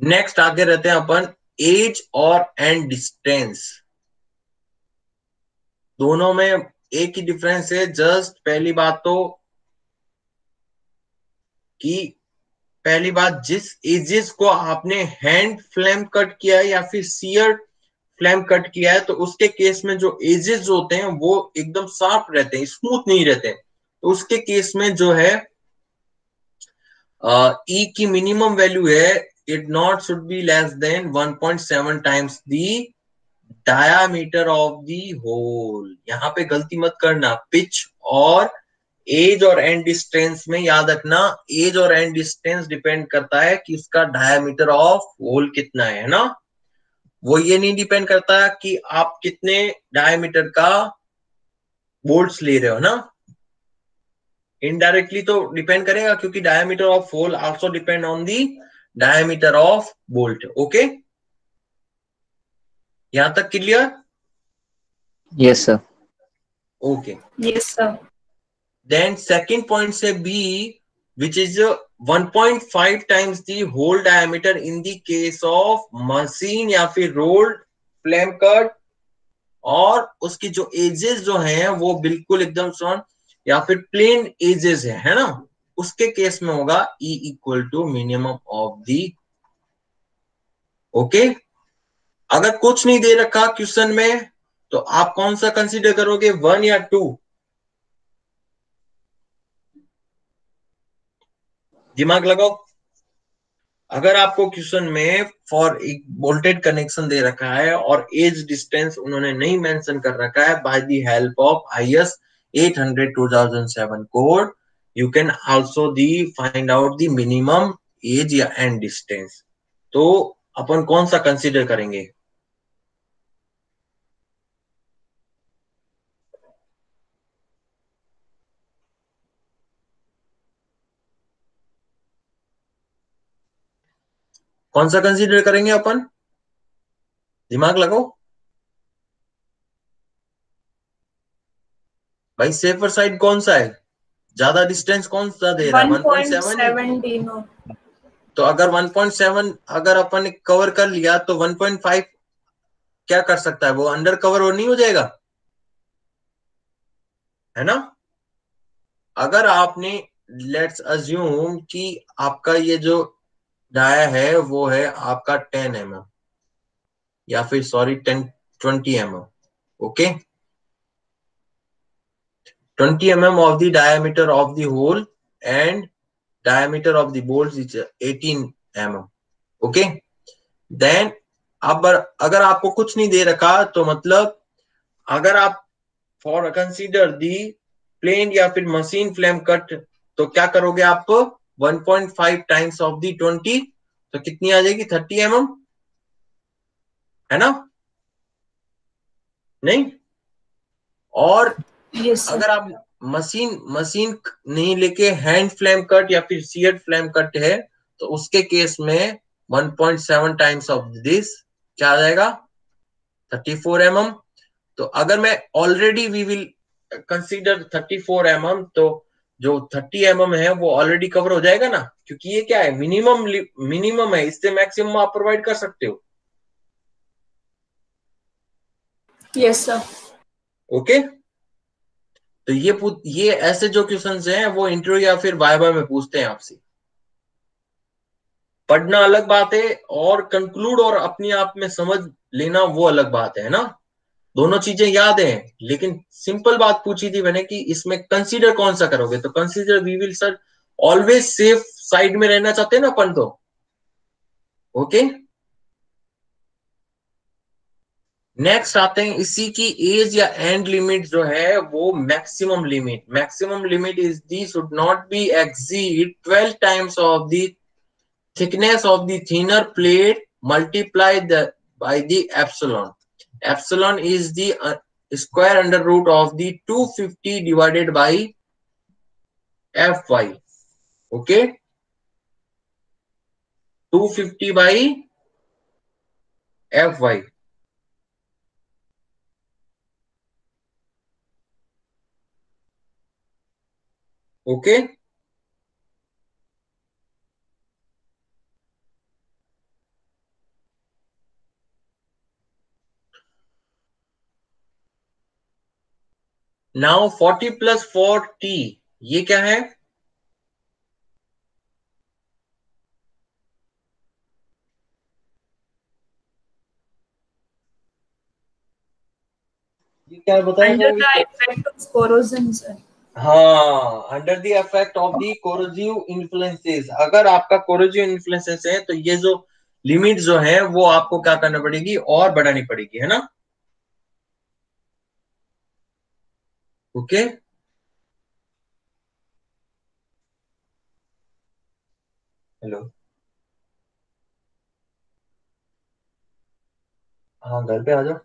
Next आगे रहते हैं अपन एज और एंड डिस्टेंस। दोनों में एक ही डिफरेंस है। जस्ट पहली बात तो कि पहली बात, जिस एजेस को आपने हैंड फ्लेम कट किया है या फिर सीयर फ्लेम कट किया है, तो उसके केस में जो एजेस जो होते हैं वो एकदम साफ रहते हैं, स्मूथ नहीं रहते। तो उसके केस में जो है ई की मिनिमम वैल्यू है it not should be less than 1.7 times the diameter of the hole. यहाँ पे गलती मत करना, पिच और एज और एंड डिस्टेंस में याद रखना, एज और एंड डिस्टेंस डिपेंड करता है कि उसका डायामीटर ऑफ होल कितना है ना। वो ये नहीं डिपेंड करता कि आप कितने डायमीटर का बोल्ट्स ले रहे हो ना। इनडायरेक्टली तो डिपेंड करेगा, क्योंकि diameter of hole also depend on the diameter of bolt. Okay, यहां तक clear? Yes, sir. Okay, yes sir. Then second point से B which is 1.5 times the hole diameter in the case of machine या फिर रोल्ड फ्लेम कट, और उसकी जो एजेस जो हैं वो बिल्कुल एकदम स्ट्रॉन्ग या फिर प्लेन एजेस है ना, उसके केस में होगा E equal to minimum of the. Okay, अगर कुछ नहीं दे रखा क्वेश्चन में तो आप कौन सा कंसीडर करोगे, 1 या 2? दिमाग लगाओ। अगर आपको क्वेश्चन में फॉर एक वोल्टेज कनेक्शन दे रखा है और एज डिस्टेंस उन्होंने नहीं मेंशन कर रखा है, bye the help of IS 800 2007 code you can also the find out the minimum age या एंड डिस्टेंस। तो अपन कौन सा कंसीडर करेंगे? कौन सा कंसीडर करेंगे अपन? दिमाग लगाओ भाई, सेफर साइड कौन सा है? ज्यादा डिस्टेंस कौन सा दे रहा है? 1.7। नो। तो अगर 1.7 अगर अपन ने कवर कर लिया तो 1.5 क्या कर सकता है? वो अंडर कवर और नहीं हो जाएगा, है ना? अगर आपने लेट्स अज्यूम कि आपका ये जो डाया है वो है आपका 10 mm या फिर sorry 20 mm. Okay, 20 mm of the diameter of the hole and diameter of the bolts is 18 mm. Okay, then अब अगर आपको कुछ नहीं दे रखा तो मतलब अगर आप फॉर कंसीडर दी प्लेन या फिर मशीन फ्लेम कट तो क्या करोगे आप 1.5 टाइम्स ऑफ दी 20 तो कितनी आ जाएगी 30 mm, है ना? नहीं, और यस अगर आप मशीन मशीन नहीं लेके हैंड फ्लेम कट या फिर सीएड फ्लेम कट है तो उसके केस में 1.7 टाइम्स ऑफ दिस क्या आ जाएगा 34 mm. तो अगर मैं already we will consider 34 mm तो जो 30 mm है वो ऑलरेडी कवर हो जाएगा ना, क्योंकि ये क्या है मिनिमम है, इससे मैक्सिमम आप प्रोवाइड कर सकते हो. Yes sir. ओके, तो ये ऐसे जो क्वेश्चंस हैं वो इंटरव्यू या फिर वाइवा में पूछते हैं आपसे. पढ़ना अलग बात है और कंक्लूड और अपने आप में समझ लेना वो अलग बात है ना. दोनों चीजें याद है, लेकिन सिंपल बात पूछी थी मैंने कि इसमें कंसीडर कौन सा करोगे, तो consider we will sir always safe side में रहना चाहते हैं ना अपन तो. ओके, नेक्स्ट आते हैं इसी की एज या एंड लिमिट जो है वो maximum limit is they should not be exceed 12 times of the thickness of the thinner plate multiplied by the epsilon. Epsilon is the square under root of the 250 divided by Fy. Okay, 250 by Fy. Okay, now 40 plus 4t ये क्या है? ये क्या बताया under the effect of corrosion sir. हाँ, under the effect of the corrosive influences. अगर आपका कोरोजिव इन्फ्लुएंसेस है तो ये जो लिमिट जो है वो आपको क्या करना पड़ेगी और बढ़ानी पड़ेगी, है ना. ओके, हेलो, हाँ घर पे आ जाओ.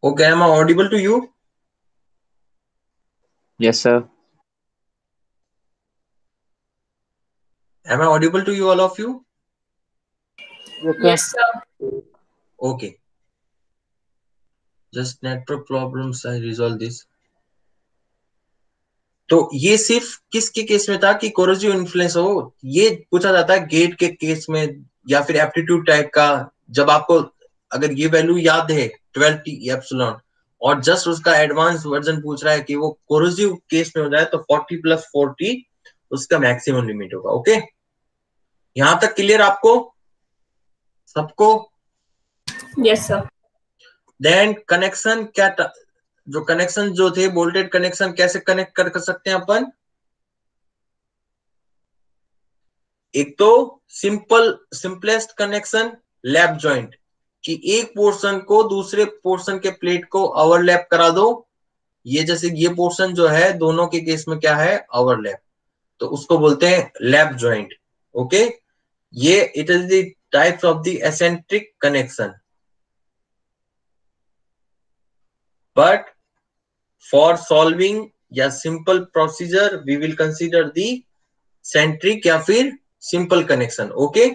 Okay, am I audible to you? Yes, sir. Am I audible to you, all of you? Yes sir. Okay. Just network problems, I resolve this. तो ये सिर्फ किसके केस में था कि कोरोजिव इन्फ्लुएंस हो, ये पूछा जाता है गेट के केस में या फिर एप्टीट्यूड टाइप का. जब आपको अगर ये वैल्यू याद है 12 टी एप्सिलॉन और जस्ट उसका एडवांस वर्जन पूछ रहा है कि वो कोरोजिव केस में हो जाए तो 40 प्लस 40 उसका मैक्सिमम लिमिट होगा. ओके, यहां तक क्लियर आपको सबको? Yes sir. देन कनेक्शन क्या जो कनेक्शन जो थे बोल्टेड कनेक्शन कैसे कनेक्ट कर सकते हैं अपन? एक तो सिंपलेस्ट कनेक्शन लैप जॉइंट कि एक पोर्शन को दूसरे पोर्शन के प्लेट को ओवरलैप करा दो. ये जैसे ये पोर्शन जो है दोनों के केस में क्या है ओवरलैप, तो उसको बोलते हैं लैप जॉइंट. ओके, ये it is the types of the eccentric connection. but for solving या simple procedure we will consider the centric या फिर simple connection. Okay,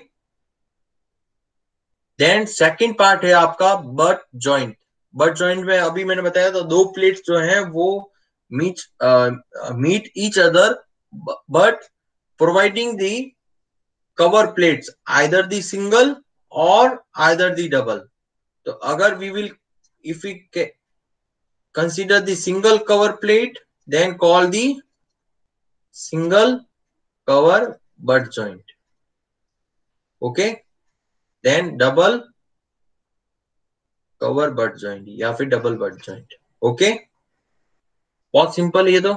then second part है आपका butt joint. butt joint में अभी मैंने बताया तो दो प्लेट्स जो हैं वो meet each other but providing the cover plates either the single or either the double. तो अगर we will if we consider the single cover plate then call the single cover butt joint. Okay, then double cover butt joint या फिर double butt joint. Okay, बहुत सिंपल ये तो,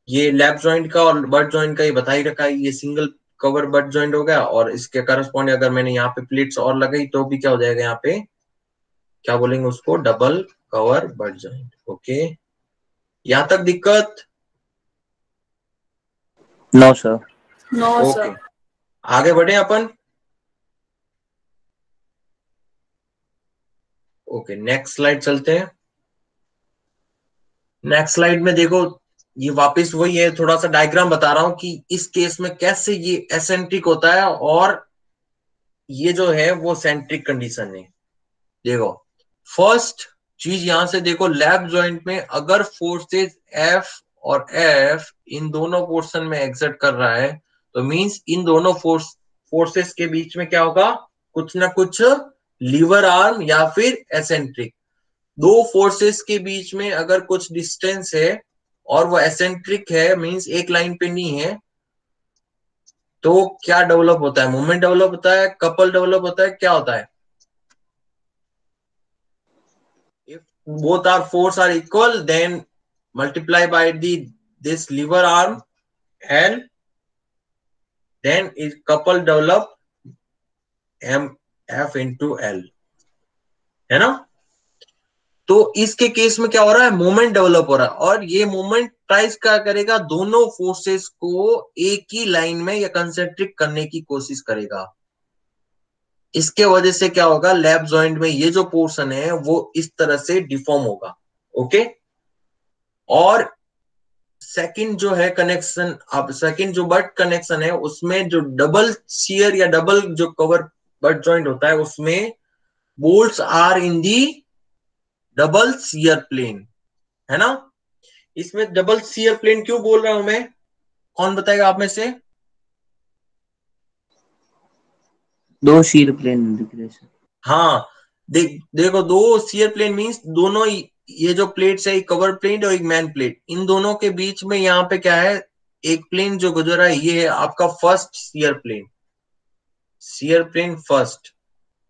ये लैप जॉइंट का और बट जॉइंट का ये बता ही रखा है, ये सिंगल कवर बट जॉइंट हो गया और इसके करस्पॉन्ड अगर मैंने यहाँ पे प्लेट्स और लगाई तो भी क्या हो जाएगा, यहाँ पे क्या बोलेंगे उसको, double cover butt joint. Okay, यहाँ तक दिक्कत? No sir. No okay, sir. आगे बढ़े अपन. ओके, नेक्स्ट स्लाइड चलते हैं. नेक्स्ट स्लाइड में देखो, ये वापस वही है, थोड़ा सा डायग्राम बता रहा हूं कि इस केस में कैसे ये एसेंट्रिक होता है और ये जो है वो सेंट्रिक कंडीशन है. देखो, फर्स्ट चीज यहां से देखो, लैप जॉइंट में अगर फोर्सेस F और F इन दोनों पोर्शन में एग्जर्ट कर रहा है तो मींस इन दोनों फोर्सेस के बीच में क्या होगा, कुछ ना कुछ लीवर आर्म या फिर एसेंट्रिक. दो फोर्सेस के बीच में अगर कुछ डिस्टेंस है और वो एसेंट्रिक है, मींस एक लाइन पे नहीं है, तो क्या डेवलप होता है, मोमेंट डेवलप होता है, कपल डेवलप होता है, क्या होता है? If both our force are equal, then multiply by this lever arm L, then is couple develop MF into L, है ना? तो इसके केस में क्या हो रहा है, मोमेंट डेवलप हो रहा है और ये मोमेंट ट्राइस क्या करेगा, दोनों फोर्सेस को एक ही लाइन में या कंसेंट्रिक करने की कोशिश करेगा. इसके वजह से क्या होगा, लैप जॉइंट में ये जो पोर्शन है वो इस तरह से डिफॉर्म होगा. ओके, और सेकंड जो है कनेक्शन, अब सेकंड जो बट कनेक्शन है उसमें जो डबल शियर या डबल जो कवर बट जॉइंट होता है उसमें bolts are in the double shear plane, है ना? इसमें डबल शियर प्लेन क्यों बोल रहा हूं मैं, कौन बताएगा आप में से? दो शीयर प्लेन दिख रहे हैं. हाँ, देखो दो शियर प्लेन मींस दोनों ये जो प्लेट्स है, कवर प्लेट और एक मैन प्लेट, इन दोनों के बीच में यहाँ पे क्या है, एक प्लेन जो गुजर रहा है, ये है आपका first shear plane first.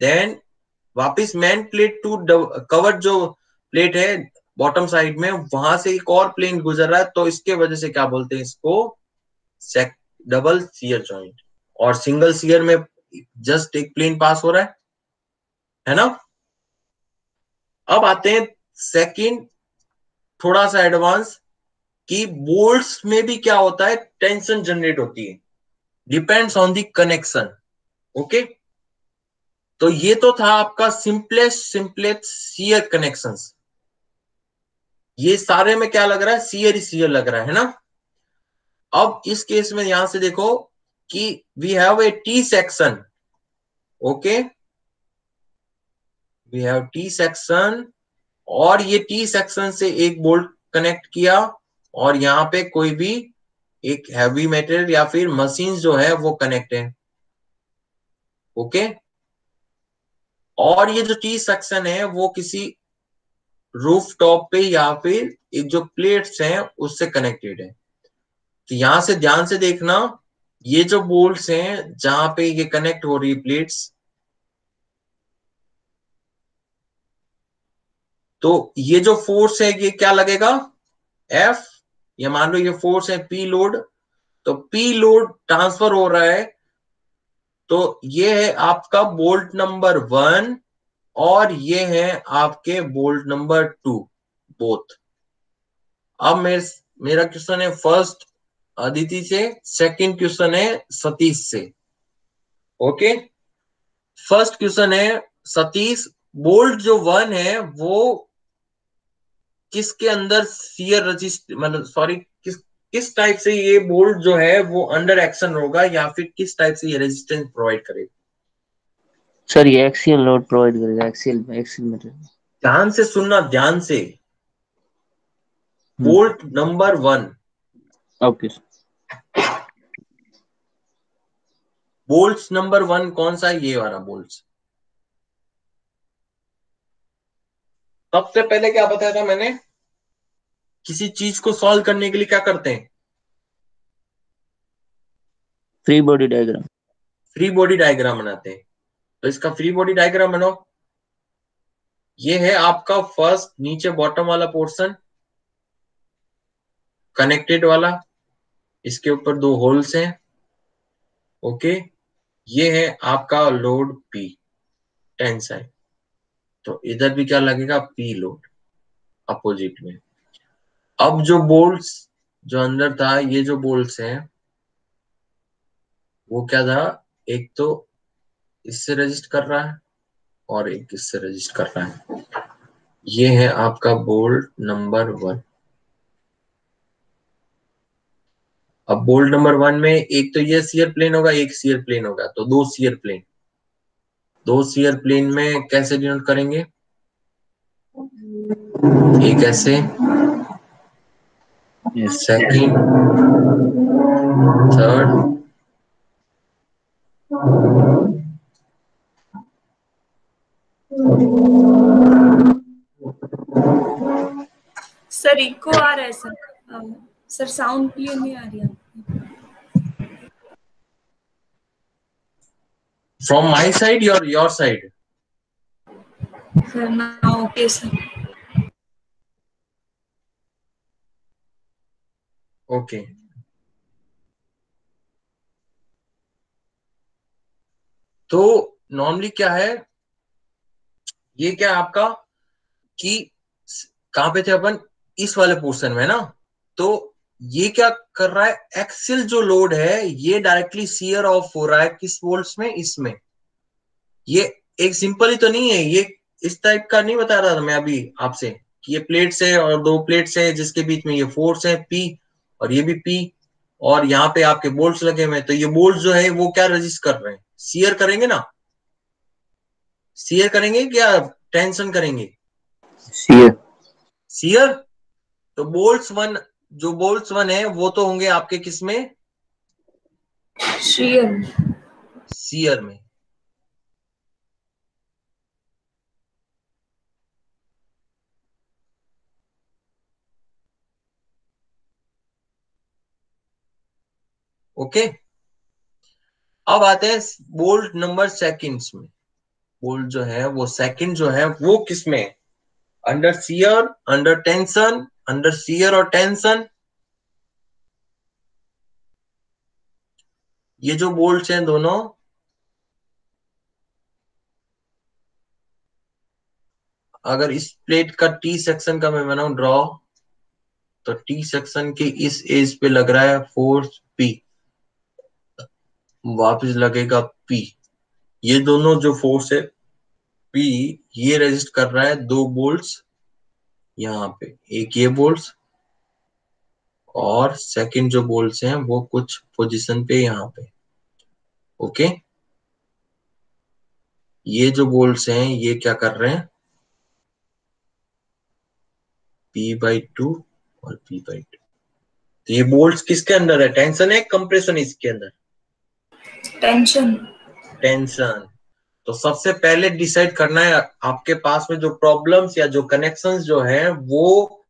Then वापिस मैन प्लेट टू कवर जो प्लेट है बॉटम साइड में, वहां से एक और प्लेन गुजर रहा है, तो इसके वजह से क्या बोलते हैं इसको, डबल शियर जॉइंट. और सिंगल शियर में जस्ट एक प्लेन पास हो रहा है ना? अब आते हैं सेकंड, थोड़ा सा एडवांस, कि बोल्ट्स में भी क्या होता है, टेंशन जनरेट होती है, depends on the connection. Okay, तो ये तो था आपका सिंपलेस्ट शियर कनेक्शंस. ये सारे में क्या लग रहा है, शियर ही शियर लग रहा है ना? अब इस केस में यहां से देखो कि we have a T section. Okay, we have T section और ये टी सेक्शन से एक बोल्ट कनेक्ट किया और यहाँ पे कोई भी एक हैवी मेटेरियल या फिर मशीन जो है वो कनेक्ट है. ओके, और ये जो टी सेक्शन है वो किसी रूफ टॉप पे या फिर एक जो प्लेट्स हैं उससे कनेक्टेड है. तो यहां से ध्यान से देखना, ये जो बोल्ट्स हैं जहां पे ये कनेक्ट हो रही प्लेट्स, तो ये जो फोर्स है ये क्या लगेगा, F. ये मान लो ये फोर्स है P लोड, तो P लोड ट्रांसफर हो रहा है, तो ये है आपका बोल्ट नंबर 1 और ये है आपके बोल्ट नंबर 2 बोथ. अब मेरा क्वेश्चन है फर्स्ट अदिति से, सेकंड क्वेश्चन है सतीश से. ओके, फर्स्ट क्वेश्चन है सतीश, बोल्ट जो 1 है वो किसके अंदर शियर रजिस्ट मतलब सॉरी किस टाइप से ये बोल्ट जो है वो अंडर एक्शन होगा या फिर किस टाइप से ये रेजिस्टेंस प्रोवाइड करेगा? सर ये एक्सियल लोड प्रोवाइड करेगा, एक्सियल मटेरियल। ध्यान से सुनना, ध्यान से। Bolt number 1, okay. Bolt number 1 कौन सा है? ये वाला बोल्ट। सबसे पहले क्या बताया था मैंने? किसी चीज को सॉल्व करने के लिए क्या करते हैं? Free body diagram. Free body diagram बनाते हैं। तो इसका फ्री बॉडी डायग्राम बनाओ। ये है आपका फर्स्ट नीचे बॉटम वाला पोर्शन, कनेक्टेड वाला, इसके ऊपर 2 होल्स हैं। ओके, ये है आपका लोड P, टेंसाइल। तो इधर भी क्या लगेगा? P लोड अपोजिट में। अब जो बोल्ट्स जो अंदर था, ये जो बोल्ट्स हैं वो क्या था? एक तो इससे रजिस्ट कर रहा है और एक इससे रजिस्ट कर रहा है। ये है आपका बोल्ट नंबर 1। अब बोल्ट नंबर 1 में एक तो ये शियर प्लेन होगा, एक शियर प्लेन होगा, तो 2 शियर प्लेन। 2 शियर प्लेन में कैसे डिनोट करेंगे? एक ऐसे, सेकंड, थर्ड, सर इको आ रहा है सर। सर साउंड क्लियर नहीं आ रही है। From my side your side? Sir ना ओके सर। ओके, तो नॉर्मली क्या है, ये क्या है आपका कि कहां पे थे अपन? इस वाले पोर्शन में ना। तो ये क्या कर रहा है? एक्सियल जो लोड है ये डायरेक्टली शियर ऑफ हो रहा है किस बोल्ट्स में? इसमें। ये एक सिंपल ही तो नहीं है, ये इस टाइप का नहीं बता रहा था मैं अभी आपसे कि ये प्लेट्स है और 2 प्लेट्स है जिसके बीच में ये फोर्स है P, और ये भी P, और यहाँ पे आपके बोल्ट्स लगे हुए हैं। तो ये बोल्ट जो है वो क्या रजिस्ट कर रहे हैं? शियर करेंगे ना? शियर करेंगे क्या टेंशन करेंगे? शियर। शियर। तो बोल्ट्स 1, जो बोल्ट्स 1 है वो तो होंगे आपके किसमें? शियर। शियर में। ओके, अब आते हैं बोल्ट नंबर सेकंड्स में। बोल्ट जो है वो सेकंड जो है वो किसमें? Under shear, under tension, under shear और टेंशन। ये जो बोल्ट्स हैं दोनों, अगर इस प्लेट का टी सेक्शन का मैं बनाऊं ड्रॉ, तो टी सेक्शन के इस एज पे लग रहा है फोर्स P, वापस लगेगा P। ये दोनों जो फोर्स है P, ये रेजिस्ट कर रहा है 2 बोल्ट्स यहाँ पे, एक ये बोल्ट्स और सेकंड जो बोल्ट्स हैं वो कुछ पोजीशन पे यहाँ पे। ओके, ये जो बोल्ट्स हैं ये क्या कर रहे हैं? P/2 और P/2। तो ये बोल्ट्स किसके अंदर है? टेंशन है, कंप्रेशन इसके अंदर? टेंशन। टेंशन। तो सबसे पहले डिसाइड करना है आपके पास में जो प्रॉब्लम्स या जो कनेक्शंस जो है वो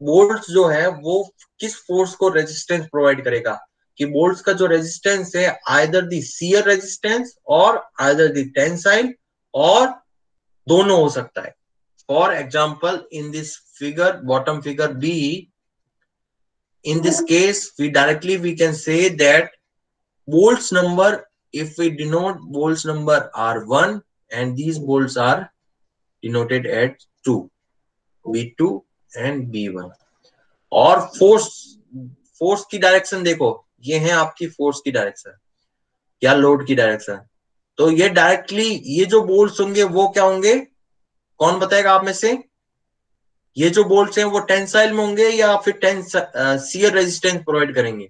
बोल्ट्स जो है वो किस फोर्स को रेजिस्टेंस प्रोवाइड करेगा? कि बोल्ट्स का जो रेजिस्टेंस है आइदर द शियर रेजिस्टेंस और आइदर द टेंसाइल, और दोनों हो सकता है। For example in this figure, bottom figure B, in this case we can say that bolts number, if we denote bolts number are 1 and these bolts are denoted at 2, B2 and B1। और फोर्स की डायरेक्शन देखो, ये है आपकी फोर्स की डायरेक्शन या लोड की डायरेक्शन। तो ये डायरेक्टली ये जो बोल्ट्स होंगे वो क्या होंगे? कौन बताएगा आप में से? ये जो बोल्ट्स हैं वो टेंसाइल में होंगे या फिर शियर रेजिस्टेंस प्रोवाइड करेंगे?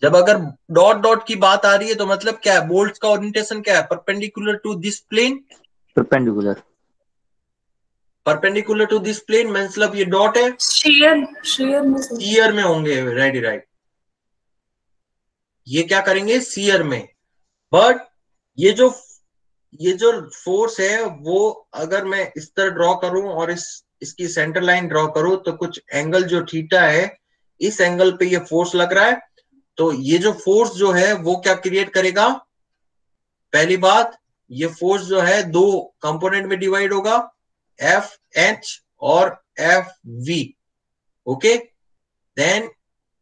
जब अगर डॉट डॉट की बात आ रही है तो मतलब क्या है? बोल्ट्स का ओरिएंटेशन क्या है? Perpendicular to this plane, perpendicular. Perpendicular to this plane मतलब ये डॉट है, शेयर में से शियर में होंगे। राइट राइट, ये क्या करेंगे? शियर में। बट ये जो फोर्स है वो अगर मैं इस तरह ड्रॉ करूं और इसकी सेंटर लाइन ड्रॉ करूं तो कुछ एंगल जो थीटा है, इस एंगल पे ये फोर्स लग रहा है। तो ये जो फोर्स जो है वो क्या क्रिएट करेगा? पहली बात, ये फोर्स जो है दो कंपोनेंट में डिवाइड होगा, एफ एच और एफ वी। ओके, देन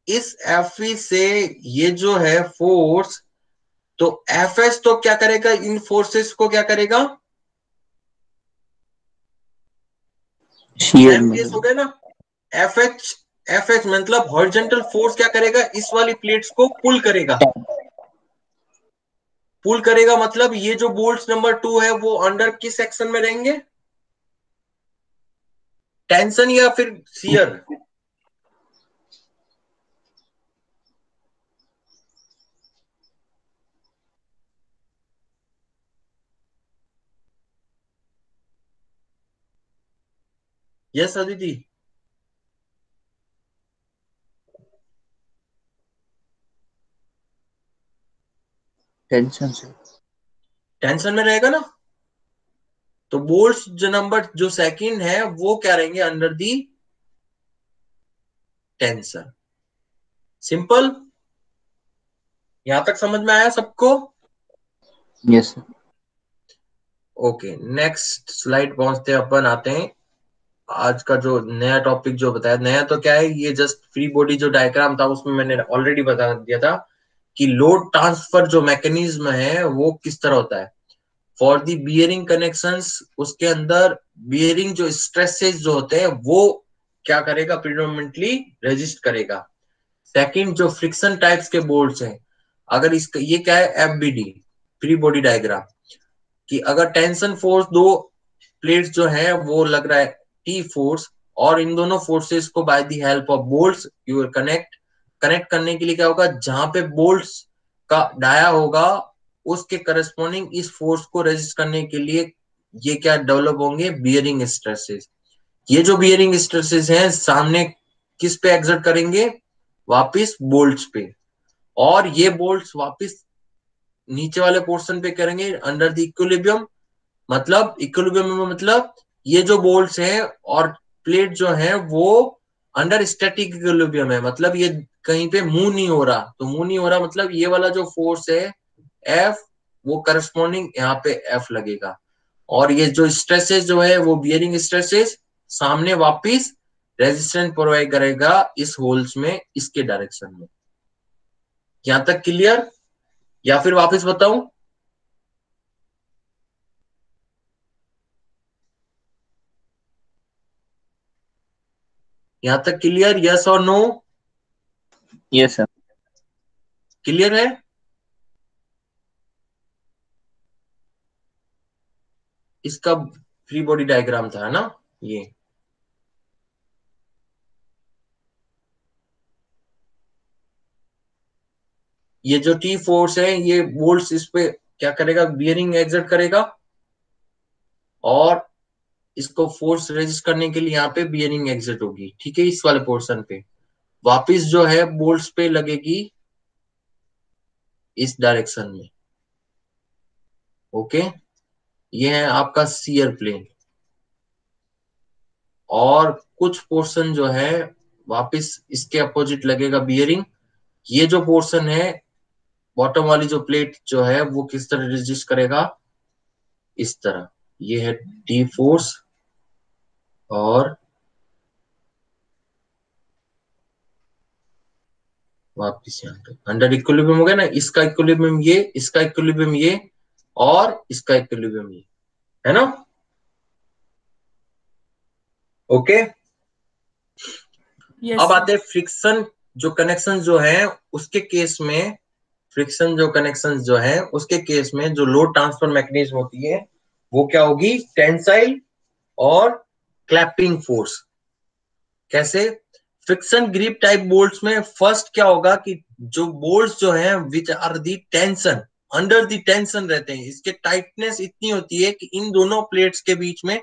इस एफ वी से ये जो है फोर्स, तो एफ एच तो क्या करेगा? इन फोर्सेस को क्या करेगा? शियर सेम में। केस हो गया ना। एफ एच मतलब हॉरिजॉन्टल फोर्स क्या करेगा? इस वाली प्लेट्स को पुल करेगा। पुल करेगा मतलब ये जो बोल्ट्स नंबर 2 है वो अंडर किस सेक्शन में रहेंगे? टेंशन या फिर शियर? यस अदिति। टेंशन से। टेंशन में रहेगा ना। तो बोल्ट्स जो नंबर जो सेकंड है वो क्या रहेंगे? Under the tension. सिंपल। यहां तक समझ में आया सबको? Yes sir. Okay, next slide पहुंचते हैं अपन, आते हैं आज का जो नया टॉपिक जो बताया। नया तो क्या है, ये जस्ट फ्री बॉडी जो डायग्राम था उसमें मैंने ऑलरेडी बता दिया था कि लोड ट्रांसफर जो मैकेनिज्म है वो किस तरह होता है। फॉर दी बियरिंग कनेक्शंस, उसके अंदर बियरिंग जो स्ट्रेसेस जो होते हैं वो क्या करेगा? प्रिडोमिनेटली रेजिस्ट करेगा। सेकंड, जो फ्रिक्शन टाइप्स के बोल्ट्स हैं, अगर इसका ये क्या है? एफबीडी, फ्री बॉडी डायग्राम, कि अगर टेंशन फोर्स दो प्लेट्स जो है वो लग रहा है टी फोर्स, और इन दोनों फोर्सेस को by the help of bolts you connect करने के लिए क्या होगा? जहां पे बोल्ट्स का डाया होगा उसके करस्पॉन्डिंग इस फोर्स को रेजिस्ट करने के लिए ये क्या डेवलप होंगे? Bearing stresses. ये जो बियरिंग स्ट्रेसेस हैं सामने किस पे एक्सर्ट करेंगे? वापिस बोल्ट्स पे। और ये बोल्ट्स वापिस नीचे वाले पोर्शन पे करेंगे अंडर द इक्विलिब्रियम। मतलब इक्विलिब्रियम में मतलब ये जो बोल्ट्स हैं और प्लेट जो है वो अंडर स्टैटिक इक्विलिब्रियम है, मतलब ये कहीं पे मूव नहीं हो रहा। तो मूव नहीं हो रहा मतलब ये वाला जो फोर्स है एफ, वो करस्पॉन्डिंग यहाँ पे एफ लगेगा। और ये जो स्ट्रेसेस जो है वो बियरिंग स्ट्रेसेस सामने वापिस रेजिस्टेंस प्रोवाइड करेगा इस होल्स में, इसके डायरेक्शन में। यहां तक क्लियर या फिर वापस बताऊं? यहां तक क्लियर? यस और नो? Yes sir. क्लियर है? इसका फ्री बॉडी डायग्राम था ना ये जो टी फोर्स है ये बोल्ट्स इस पे क्या करेगा? बियरिंग एग्जर्ट करेगा, और इसको फोर्स रेजिस्ट करने के लिए यहाँ पे बियरिंग एग्जर्ट होगी। ठीक है, इस वाले पोर्शन पे वापिस जो है बोल्ट्स पे लगेगी इस डायरेक्शन में। ओके, ये है आपका शियर प्लेन। और कुछ पोर्शन जो है वापिस इसके अपोजिट लगेगा बियरिंग। ये जो पोर्शन है बॉटम वाली जो प्लेट जो है वो किस तरह रेजिस्ट करेगा? इस तरह। ये है टी फोर्स, और वापिस यहाँ पे अंडर इक्विलिब्रियम हो गया ना। इसका इक्विलिब्रियम ये, इसका इक्विलिब्रियम ये, और इसका इक्विलिब्रियम ये, है ना? ओके। यस अब सर। आते हैं फ्रिक्शन जो कनेक्शन जो है उसके केस में फ्रिक्शन जो कनेक्शन जो है उसके केस में जो लोड ट्रांसफर मैकेनिज्म होती है वो क्या होगी, टेंसाइल और क्लैपिंग फोर्स। कैसे? फ्रिक्शन ग्रिप टाइप बोल्ट्स में फर्स्ट क्या होगा कि जो बोल्ट्स जो हैं which are the tension, under the tension रहते हैं, इसके टाइटनेस इतनी होती है कि इन दोनों प्लेट्स के बीच में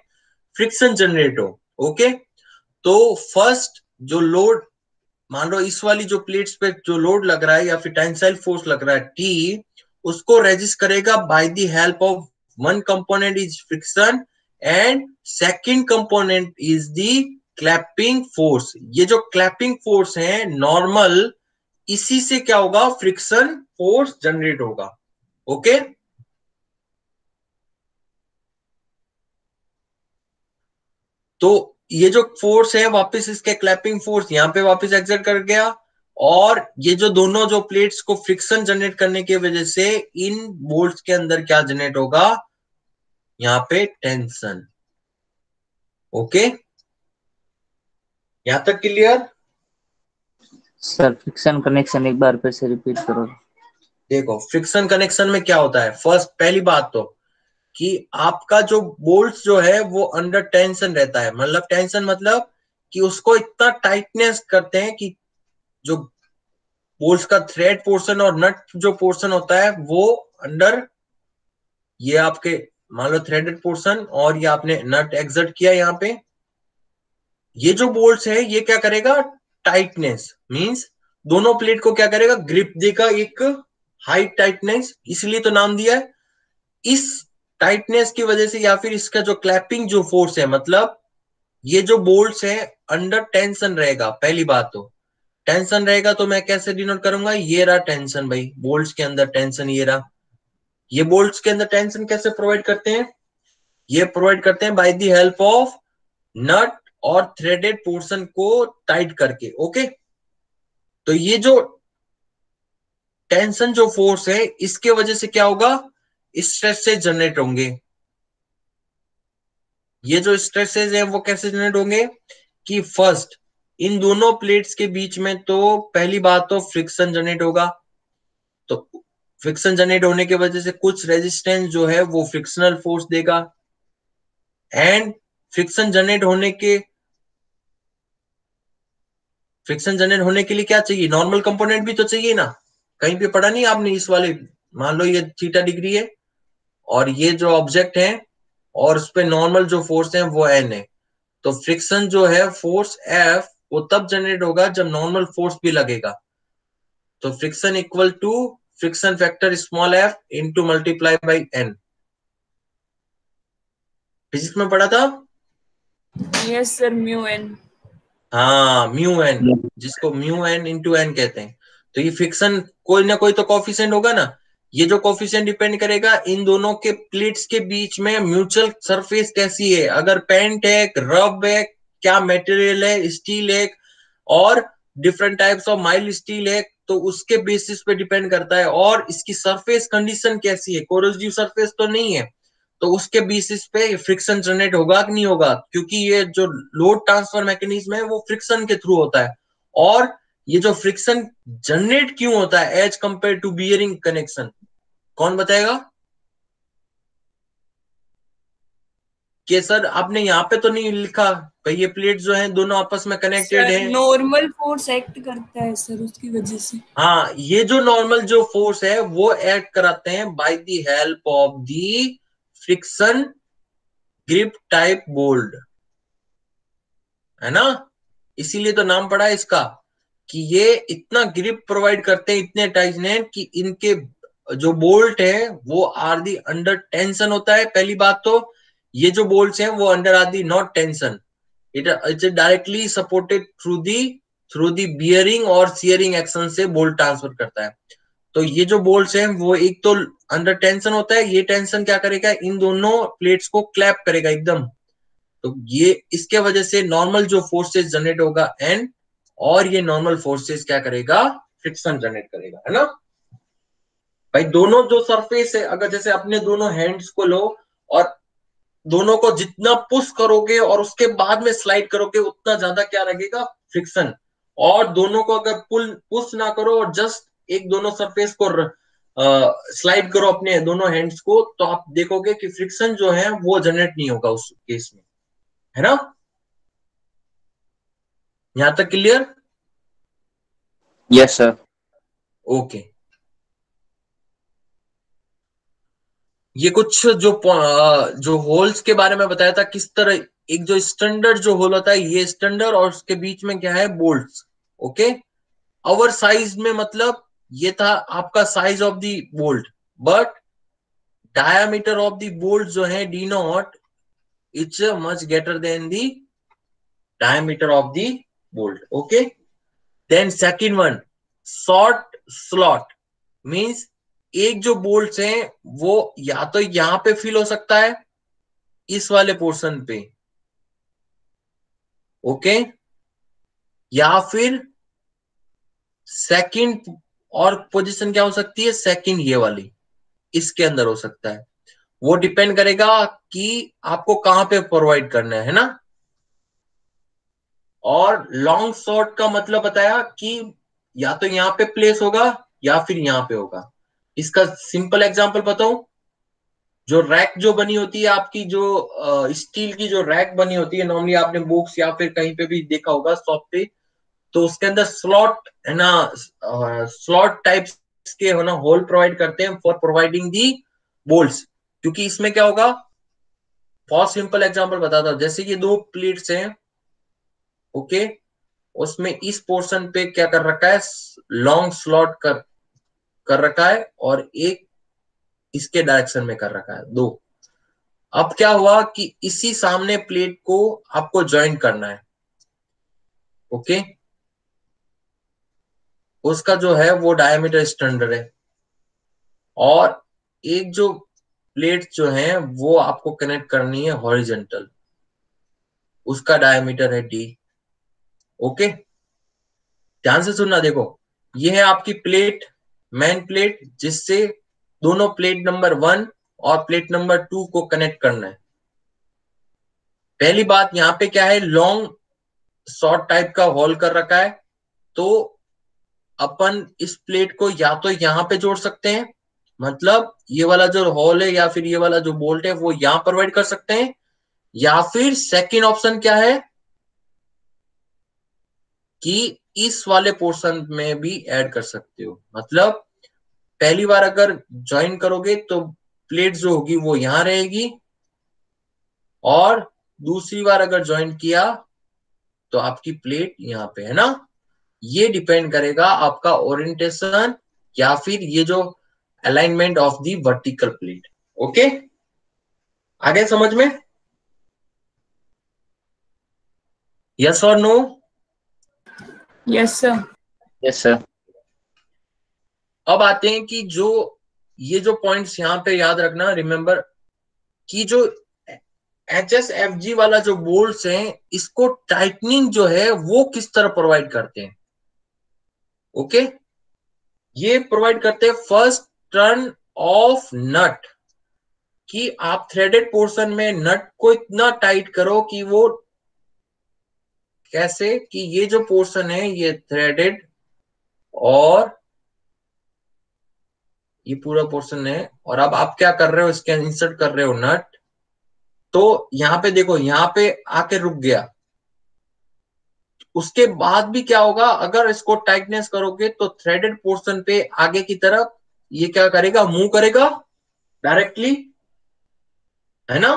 फ्रिक्शन जनरेट हो। ओके, तो फर्स्ट जो लोड, मान लो इस वाली जो प्लेट्स पे जो लोड लग रहा है या फिर टेंसाइल फोर्स लग रहा है टी, उसको रेजिस्ट करेगा bye the help of one component is friction and second component is the clapping force. ये जो क्लैपिंग फोर्स है नॉर्मल, इसी से क्या होगा, फ्रिक्शन फोर्स जनरेट होगा। ओके, तो ये जो फोर्स है वापस इसके क्लैपिंग फोर्स यहाँ पे वापस एक्सर्ट कर गया, और ये जो दोनों जो प्लेट्स को फ्रिक्शन जनरेट करने की वजह से इन बोल्ट्स के अंदर क्या जनरेट होगा, यहाँ पे टेंशन। ओके, यहां तक क्लियर? सर फ्रिक्शन कनेक्शन एक बार फिर से रिपीट करो। देखो फ्रिक्शन कनेक्शन में क्या होता है, फर्स्ट पहली बात तो कि आपका जो बोल्ट्स जो है वो अंडर टेंशन रहता है। मतलब टेंशन मतलब कि उसको इतना टाइटनेस करते हैं कि जो बोल्ट्स का थ्रेड पोर्शन और नट जो पोर्शन होता है वो अंडर, ये आपके मान लो थ्रेडेड पोर्शन और ये आपने नट एक्सर्ट किया यहाँ पे, ये जो बोल्ट्स है ये क्या करेगा, टाइटनेस मींस दोनों प्लेट को क्या करेगा, ग्रिप देगा, एक हाई टाइटनेस, इसलिए तो नाम दिया है। इस टाइटनेस की वजह से या फिर इसका जो क्लैपिंग जो फोर्स है, मतलब ये जो बोल्ट्स है अंडर टेंशन रहेगा। पहली बात तो टेंशन रहेगा तो मैं कैसे डिनोट करूंगा, ये रहा टेंशन भाई, बोल्ट्स के अंदर टेंशन ये रहा। ये बोल्ट्स के अंदर टेंशन कैसे प्रोवाइड करते हैं, ये प्रोवाइड करते हैं बाय द हेल्प ऑफ नट और थ्रेडेड पोर्शन को टाइट करके। ओके, तो ये जो टेंशन जो फोर्स है इसके वजह से क्या होगा, स्ट्रेस से जनरेट होंगे। ये जो स्ट्रेसेस है वो कैसे जनरेट होंगे कि फर्स्ट इन दोनों प्लेट्स के बीच में तो पहली बात तो फ्रिक्शन जनरेट होगा, तो फ्रिक्शन जनरेट होने की वजह से कुछ रेजिस्टेंस जो है वो फ्रिक्शनल फोर्स देगा, एंड फ्रिक्शन जनरेट होने के लिए क्या चाहिए, नॉर्मल कंपोनेंट भी तो चाहिए ना। कहीं पे पढ़ा नहीं आपने इस वाले, मान लो ये थीटा डिग्री है और ये जो ऑब्जेक्ट है और उस पे नॉर्मल जो फोर्स है वो एन है, तो फ्रिक्शन जो है फोर्स एफ वो तब जनरेट होगा जब नॉर्मल फोर्स भी लगेगा। तो friction equal to friction factor small F into multiply by N, physics में पढ़ा था। Yes sir, mu N. हाँ म्यू एन, जिसको म्यू एन इंटू एन कहते हैं। तो ये फ्रिक्शन कोई ना कोई तो कॉफिशिएंट होगा ना, ये जो कॉफिशिएंट डिपेंड करेगा इन दोनों के प्लेट्स के बीच में म्यूचुअल सरफेस कैसी है, अगर पेंट है, रब है, क्या मटेरियल है, स्टील है और different types of mild steel है, तो उसके बेसिस पे डिपेंड करता है, और इसकी सरफेस कंडीशन कैसी है, कोरोसिव सरफेस तो नहीं है, तो उसके बेसिस पे फ्रिक्शन जनरेट होगा कि नहीं होगा, क्योंकि ये जो लोड ट्रांसफर मैकेनिज्म है वो फ्रिक्शन के थ्रू होता है। और ये जो फ्रिक्शन जनरेट क्यों होता है as compare to bearing connection, कौन बताएगा? कि सर आपने यहाँ पे तो नहीं लिखा भाई ये प्लेट जो है दोनों आपस में कनेक्टेड है। नॉर्मल फोर्स एक्ट करता है सर उसकी वजह से। हाँ, ये जो नॉर्मल जो फोर्स है वो एक्ट कराते हैं bye the help of the friction grip type bolt, है ना, इसीलिए तो नाम पड़ा है इसका कि ये इतना ग्रिप प्रोवाइड करते हैं, इतने टाइटनेट कि इनके जो बोल्ट है वो आर दी अंडर टेंशन होता है। पहली बात तो ये जो बोल्ट्स हैं वो under are the not tension, it's directly supported through the bearing और सियरिंग एक्शन से बोल्ट ट्रांसफर करता है। तो ये जो बोल्ट्स हैं वो एक तो अंडर टेंशन होता है, ये टेंशन क्या करेगा, इन दोनों प्लेट्स को क्लैप करेगा एकदम, तो ये इसके वजह से नॉर्मल जो फोर्सेस जनरेट होगा एंड, और ये नॉर्मल फोर्सेस क्या करेगा, फ्रिक्शन जनरेट करेगा, है ना भाई। दोनों जो सरफेस है, अगर जैसे अपने दोनों हैंड्स को लो और दोनों को जितना पुश करोगे और उसके बाद में स्लाइड करोगे उतना ज्यादा क्या लगेगा, फ्रिक्शन, और दोनों को अगर पुश ना करो और जस्ट एक दोनों सरफेस को स्लाइड करो अपने दोनों हैंड्स को, तो आप देखोगे कि फ्रिक्शन जो है वो जनरेट नहीं होगा उस केस में, है ना? यहां तक क्लियर? Yes sir. ओके, ये कुछ जो होल्स के बारे में बताया था, किस तरह एक जो स्टैंडर्ड जो होल होता है, ये स्टैंडर्ड, और उसके बीच में क्या है, बोल्ट्स। ओके, ओवर साइज में मतलब ये था आपका size of the bolt, but diameter of the bolt जो है D nought, it's much greater than the diameter of the bolt. Okay, then second one, short slot means एक जो बोल्ट्स हैं वो या तो यहां पे फिल हो सकता है इस वाले पोर्शन पे, ओके, या फिर सेकंड, और पोजीशन क्या हो सकती है, सेकंड ये वाली इसके अंदर हो सकता है। वो डिपेंड करेगा कि आपको कहां पे प्रोवाइड करना है ना। और लॉन्ग शॉर्ट का मतलब बताया कि या तो यहां पे प्लेस होगा या फिर यहां पे होगा। इसका सिंपल एग्जांपल बताऊं, जो रैक जो बनी होती है आपकी, जो स्टील की जो रैक बनी होती है, नॉर्मली आपने बुक्स या फिर कहीं पे भी देखा होगा शॉप पे, तो उसके अंदर स्लॉट है ना, स्लॉट टाइप्स के है ना होल प्रोवाइड करते हैं फॉर प्रोवाइडिंग दी बोल्ट्स। क्योंकि इसमें क्या होगा, बहुत सिंपल एग्जांपल बताता हूं, जैसे ये दो प्लेट्स हैं, ओके, उसमें इस पोर्शन पे क्या कर रखा है, लॉन्ग स्लॉट कर रखा है, और एक इसके डायरेक्शन में कर रखा है, दो। अब क्या हुआ कि इसी सामने प्लेट को आपको ज्वाइन करना है, ओके, उसका जो है वो डायमीटर स्टैंडर्ड है, और एक जो प्लेट जो है वो आपको कनेक्ट करनी है हॉरिजॉन्टल, उसका डायमीटर है डी। ओके, ध्यान से सुनना, देखो ये है आपकी प्लेट, मेन प्लेट, जिससे दोनों प्लेट नंबर 1 और प्लेट नंबर 2 को कनेक्ट करना है। पहली बात, यहाँ पे क्या है, लॉन्ग शॉर्ट टाइप का होल कर रखा है, तो अपन इस प्लेट को या तो यहां पे जोड़ सकते हैं, मतलब ये वाला जो होल है या फिर ये वाला जो बोल्ट है वो यहां प्रोवाइड कर सकते हैं, या फिर सेकेंड ऑप्शन क्या है कि इस वाले पोर्शन में भी ऐड कर सकते हो। मतलब पहली बार अगर ज्वाइन करोगे तो प्लेट जो होगी वो यहां रहेगी, और दूसरी बार अगर ज्वाइन किया तो आपकी प्लेट यहां पे है ना। ये डिपेंड करेगा आपका ओरिएंटेशन या फिर ये जो alignment of the vertical plate. Okay, आगे समझ में? यस और no? Yes sir. Yes sir. अब आते हैं कि जो ये जो पॉइंट्स यहां पे याद रखना, रिमेंबर कि जो HSFG वाला जो बोल्ट्स हैं, इसको टाइटनिंग जो है वो किस तरह प्रोवाइड करते हैं। ओके, ये प्रोवाइड करते हैं फर्स्ट टर्न ऑफ नट, कि आप थ्रेडेड पोर्शन में नट को इतना टाइट करो कि वो कैसे, कि ये जो पोर्शन है ये थ्रेडेड और ये पूरा पोर्शन है, और अब आप क्या कर रहे हो, इसके इंसर्ट कर रहे हो नट, तो यहाँ पे देखो, यहाँ पे आके रुक गया। उसके बाद भी क्या होगा, अगर इसको टाइटनेस करोगे तो थ्रेडेड पोर्शन पे आगे की तरफ ये क्या करेगा, मूव करेगा डायरेक्टली, है ना।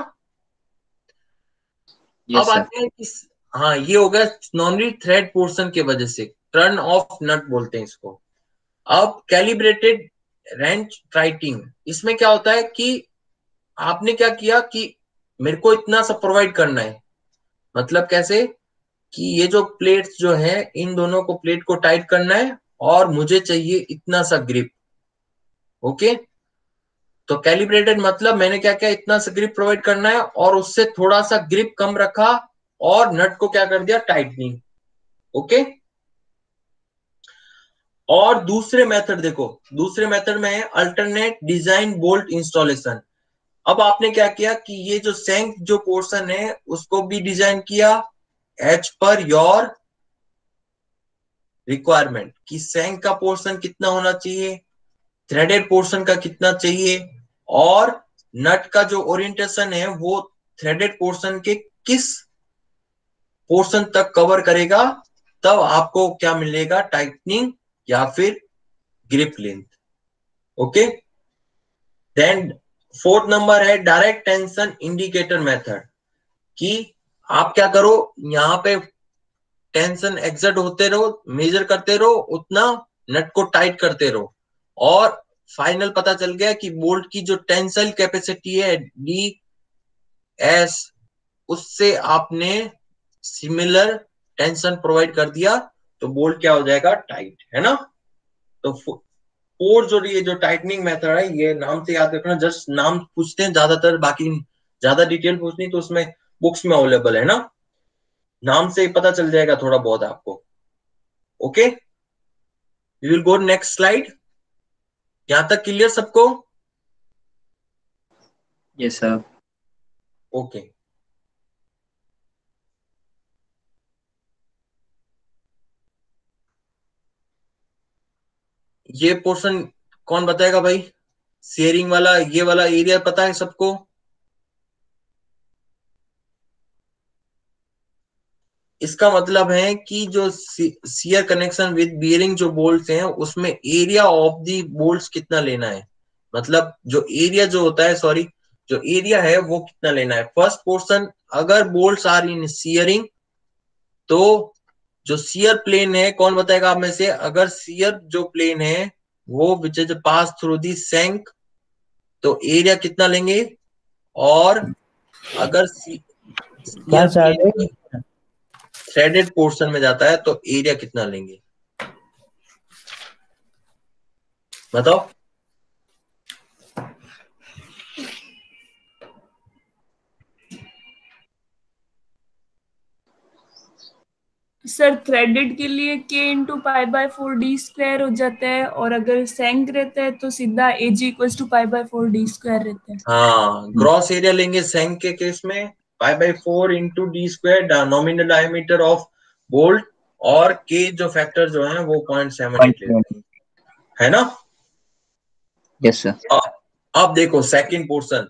यस अब सर। आते हैं कि हाँ, ये हो गया नॉर्मली थ्रेड पोर्शन की वजह से, टर्न ऑफ नट बोलते हैं इसको। अब कैलिब्रेटेड रेंच टाइटिंग, इसमें क्या होता है कि आपने क्या किया कि मेरे को इतना सा प्रोवाइड करना है, मतलब कैसे कि ये जो प्लेट्स जो है इन दोनों को प्लेट को टाइट करना है, और मुझे चाहिए इतना सा ग्रिप। ओके, तो कैलिब्रेटेड मतलब मैंने क्या किया, इतना सा ग्रिप प्रोवाइड करना है, और उससे थोड़ा सा ग्रिप कम रखा, और नट को क्या कर दिया, टाइटनिंग। ओके, और दूसरे मेथड देखो, दूसरे मेथड में है अल्टरनेट डिजाइन बोल्ट इंस्टॉलेशन। अब आपने क्या किया कि ये जो सेंक जो पोर्शन है उसको भी डिजाइन किया एज पर योर रिक्वायरमेंट कि सैंक का पोर्शन कितना होना चाहिए, थ्रेडेड पोर्शन का कितना चाहिए, और नट का जो ओरिएंटेशन है वो थ्रेडेड पोर्शन के किस पोर्शन तक कवर करेगा, तब आपको क्या मिलेगा, टाइटनिंग या फिर grip length. Okay, then fourth number है डायरेक्ट टेंशन इंडिकेटर मेथड, कि आप क्या करो, यहां पे टेंशन एक्सर्ट होते रहो, मेजर करते रहो, उतना नट को टाइट करते रहो, और फाइनल पता चल गया कि बोल्ट की जो टेंसाइल कैपेसिटी है डी एस, उससे आपने सिमिलर टेंशन प्रोवाइड कर दिया तो बोल्ट क्या हो जाएगा, टाइट, है ना। तो फोर जो ये जो टाइटनिंग मेथड है, ये नाम से याद रखना, जस्ट नाम पूछते हैं ज्यादातर, बाकी ज्यादा डिटेल पूछनी तो उसमें बुक्स में अवेलेबल है ना, नाम से पता चल जाएगा थोड़ा बहुत आपको। Okay, we will go next slide. यहां तक क्लियर सबको? Yes sir. ओके, ये पोर्शन कौन बताएगा भाई, शेयरिंग वाला, ये वाला एरिया पता है सबको? इसका मतलब है कि जो शियर कनेक्शन विद बियरिंग जो बोल्ट्स हैं, उसमें एरिया ऑफ दी बोल्ट्स कितना लेना है, मतलब जो एरिया जो होता है, सॉरी, जो एरिया है वो कितना लेना है। फर्स्ट पोर्शन, अगर बोल्ट्स आर इन शियरिंग, तो जो शियर प्लेन है, कौन बताएगा आप में से, अगर शियर जो प्लेन है वो which is pass through the सैंक, तो एरिया कितना लेंगे, और अगर शियर प्लेन थ्रेडेड पोर्शन में जाता है तो एरिया कितना लेंगे, बताओ। सर थ्रेडेड के लिए k into pi by 4d² हो जाता है, और अगर सैंक रहता है तो सीधा AG equals to pi by 4d² रहता है। हाँ, ग्रॉस एरिया लेंगे सैंक के केस में pi by 4 into d², nominal diameter of bolt, और के जो फैक्टर जो है वो 0.78 लेते हैं, है ना। Yes sir. अब देखो सेकंड पोर्शन,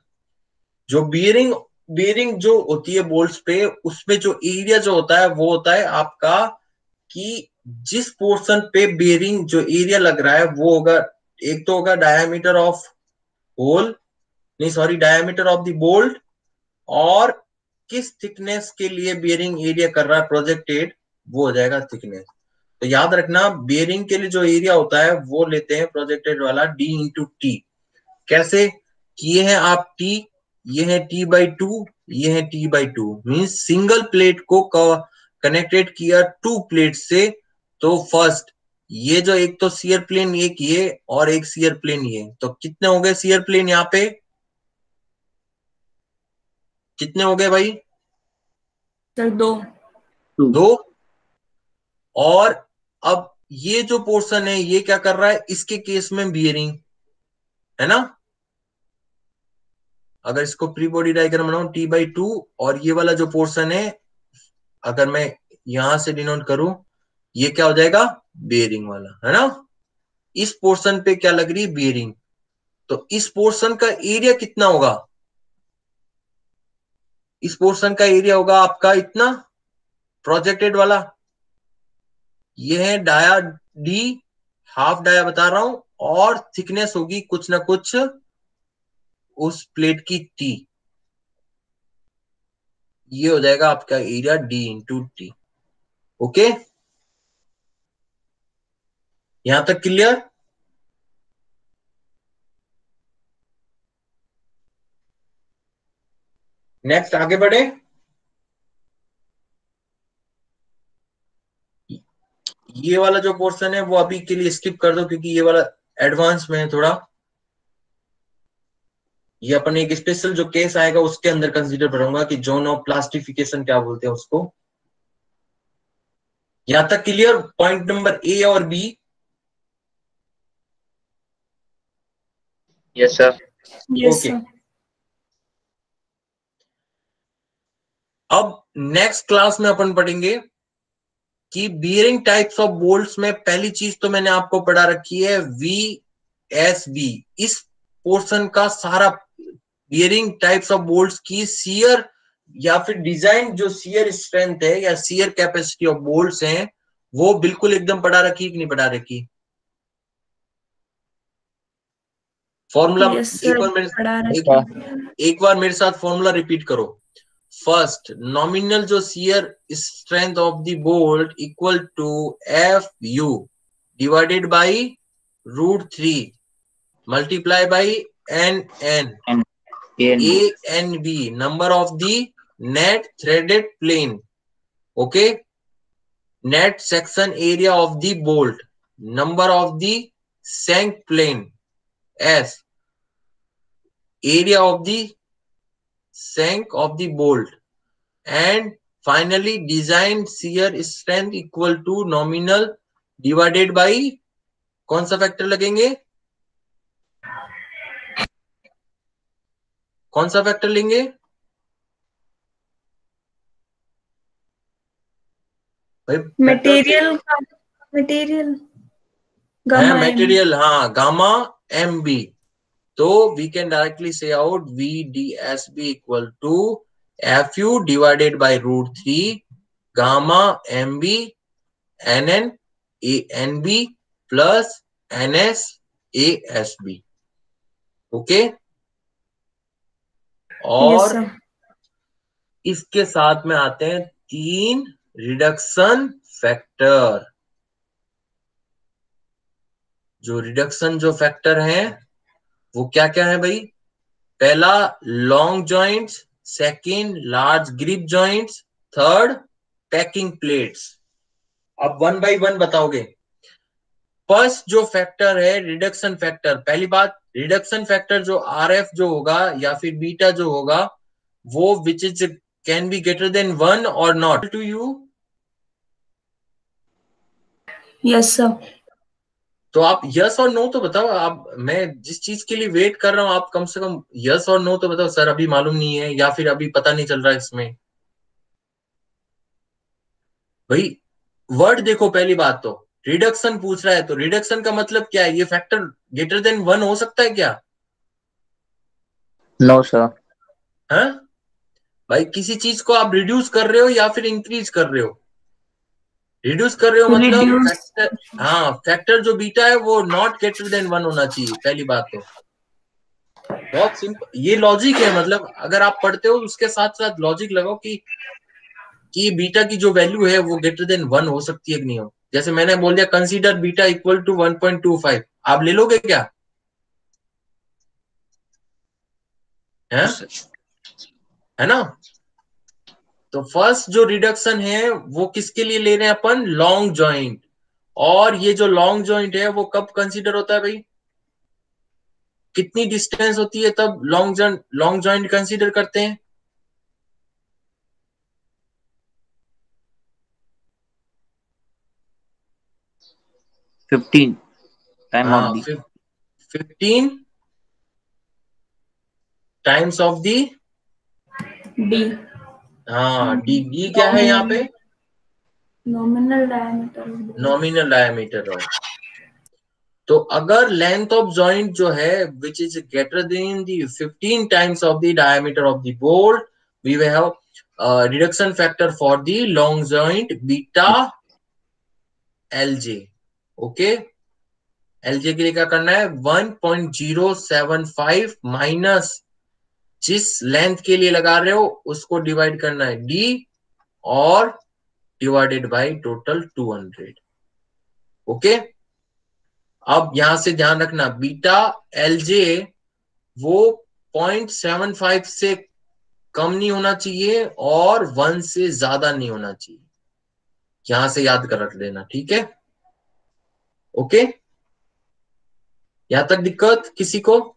जो बियरिंग बियरिंग जो होती है बोल्ट्स पे, उसमें जो एरिया जो होता है वो होता है आपका, कि जिस पोर्शन पे बियरिंग जो एरिया लग रहा है वो होगा, एक तो होगा डायमीटर ऑफ होल, नहीं sorry, diameter of the bolt, और किस थिकनेस के लिए बियरिंग एरिया कर रहा है प्रोजेक्टेड, वो हो जाएगा थिकनेस। तो याद रखना, बियरिंग के लिए जो एरिया होता है वो लेते हैं प्रोजेक्टेड वाला D इंटू टी। कैसे किए हैं आप T, ये है T/2, ये है T/2, मीन्स सिंगल प्लेट को कनेक्टेड किया टू प्लेट से। तो फर्स्ट ये जो एक तो शियर प्लेन एक ये, और एक शियर प्लेन ये, तो कितने हो गए शियर प्लेन यहाँ पे, कितने हो गए भाई, सर 2। दो। और अब ये जो पोर्शन है ये क्या कर रहा है, इसके केस में बियरिंग, है ना। अगर इसको प्री बॉडी डायग्राम बनाऊं T/2, और ये वाला जो पोर्शन है, अगर मैं यहां से डिनोट करूं, ये क्या हो जाएगा, बियरिंग वाला, है ना। इस पोर्शन पे क्या लग रही है, बियरिंग, तो इस पोर्शन का एरिया कितना होगा, इस पोर्शन का एरिया होगा आपका इतना, प्रोजेक्टेड वाला, ये है डाया डी, हाफ डाया बता रहा हूं, और थिकनेस होगी कुछ ना कुछ उस प्लेट की टी, ये हो जाएगा आपका area D into T. Okay, यहां तक क्लियर? नेक्स्ट आगे बढ़े। ये वाला जो पोर्शन है वो अभी के लिए स्किप कर दो, क्योंकि ये वाला एडवांस में है थोड़ा, ये अपन एक स्पेशल जो केस आएगा उसके अंदर कंसीडर करूंगा कि जोन ऑफ प्लास्टिफिकेशन क्या बोलते हैं उसको। यहां तक क्लियर, पॉइंट नंबर A और B? Yes sir. Yes okay, sir. अब नेक्स्ट क्लास में अपन पढ़ेंगे कि बियरिंग टाइप्स ऑफ बोल्ट्स में पहली चीज तो मैंने आपको पढ़ा रखी है VSB। इस पोर्शन का सारा बियरिंग टाइप्स ऑफ बोल्ट्स की शियर या फिर डिजाइन जो शियर स्ट्रेंथ है या शियर कैपेसिटी ऑफ बोल्ट्स हैं वो बिल्कुल एकदम पढ़ा रखी कि नहीं पढ़ा रखी? फॉर्मूला यस सर, पढ़ा एक बार मेरे साथ फॉर्मूला रिपीट करो। फर्स्ट, नॉमिनल जो shear strength of the bolt equal to FU divided by √3 multiply by NN ANB number of the net threaded plane, okay, net section area of the bolt, number of the shank plane S, area of the shank of the bolt, and finally design shear strength equal to nominal divided by कौन सा फैक्टर लगेंगे? कौन सा फैक्टर लेंगे भाई? मटेरियल मटेरियल, हाँ, गामा MB। तो वी कैन डायरेक्टली से out VDSB equal to FU divided by √3 gamma MB NN ANB plus NS ASB। Okay, और इसके साथ में आते हैं 3 रिडक्शन फैक्टर। जो रिडक्शन जो फैक्टर हैं वो क्या क्या है भाई? पहला long joints, second large grip joints, third packing plates. अब 1 बाय 1 बताओगे। फर्स्ट जो फैक्टर है रिडक्शन फैक्टर, पहली बात रिडक्शन फैक्टर जो RF जो होगा या फिर बीटा जो होगा वो which is can be greater than 1 और not to you? Yes sir. तो आप यस और नो तो बताओ। आप, मैं जिस चीज के लिए वेट कर रहा हूं आप कम से कम यस और नो तो बताओ। सर अभी मालूम नहीं है या फिर अभी पता नहीं चल रहा है इसमें। भाई वर्ड देखो, पहली बात तो रिडक्शन पूछ रहा है तो रिडक्शन का मतलब क्या है? ये फैक्टर ग्रेटर देन 1 हो सकता है क्या? No sir. हाँ भाई, किसी चीज को आप रिड्यूस कर रहे हो या फिर इंक्रीज कर रहे हो? रिड्यूस कर रहे हो मतलब फैक्टर, हाँ, फैक्टर जो बीटा है वो नॉट ग्रेटर देन 1 होना चाहिए। पहली बात तो बहुत सिंपल ये लॉजिक है। मतलब अगर आप पढ़ते हो उसके साथ साथ लॉजिक लगाओ कि बीटा की जो वैल्यू है वो ग्रेटर देन 1 हो सकती है कि नहीं हो। जैसे मैंने बोल दिया कंसीडर बीटा इक्वल टू 1.25, आप ले लोगे क्या? है ना? तो फर्स्ट जो रिडक्शन है वो किसके लिए ले रहे हैं अपन? Long joint. और ये जो लॉन्ग जॉइंट है वो कब कंसीडर होता है भाई? कितनी डिस्टेंस होती है तब लॉन्ग जॉइंट कंसीडर करते हैं? Time of the 15 times of the D. हाँ, डी क्या है यहाँ पे? Nominal diameter. Nominal diameter of. तो अगर लेंथ ऑफ जॉइंट जो है which is greater than the 15 times of the diameter of the bolt, we will have reduction factor for the long joint beta LJ। Okay, LJ के लिए क्या करना है? 1.075 माइनस जिस लेंथ के लिए लगा रहे हो उसको डिवाइड करना है D और डिवाइडेड बाय टोटल 200। ओके, अब यहां से ध्यान रखना बीटा LJ वो 0.75 से कम नहीं होना चाहिए और 1 से ज्यादा नहीं होना चाहिए। यहां से याद कर रख लेना, ठीक है? ओके, यहां तक दिक्कत किसी को?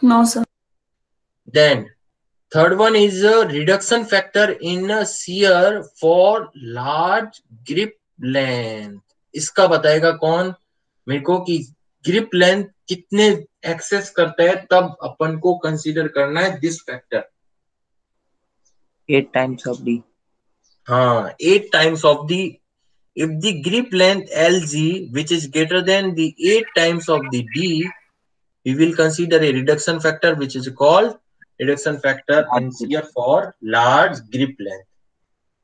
No sir. Then third one is reduction factor in shear for large grip length. इसका बताएगा कौन मेरे को कि ग्रिप लेंथ कितने एक्सेस करता है तब अपन को कंसीडर करना है this factor. 8 times of D. हाँ 8 times of the, if the grip length LG which is greater than the 8 times of the D, we will consider a reduction factor which is called reduction factor in shear for large grip length,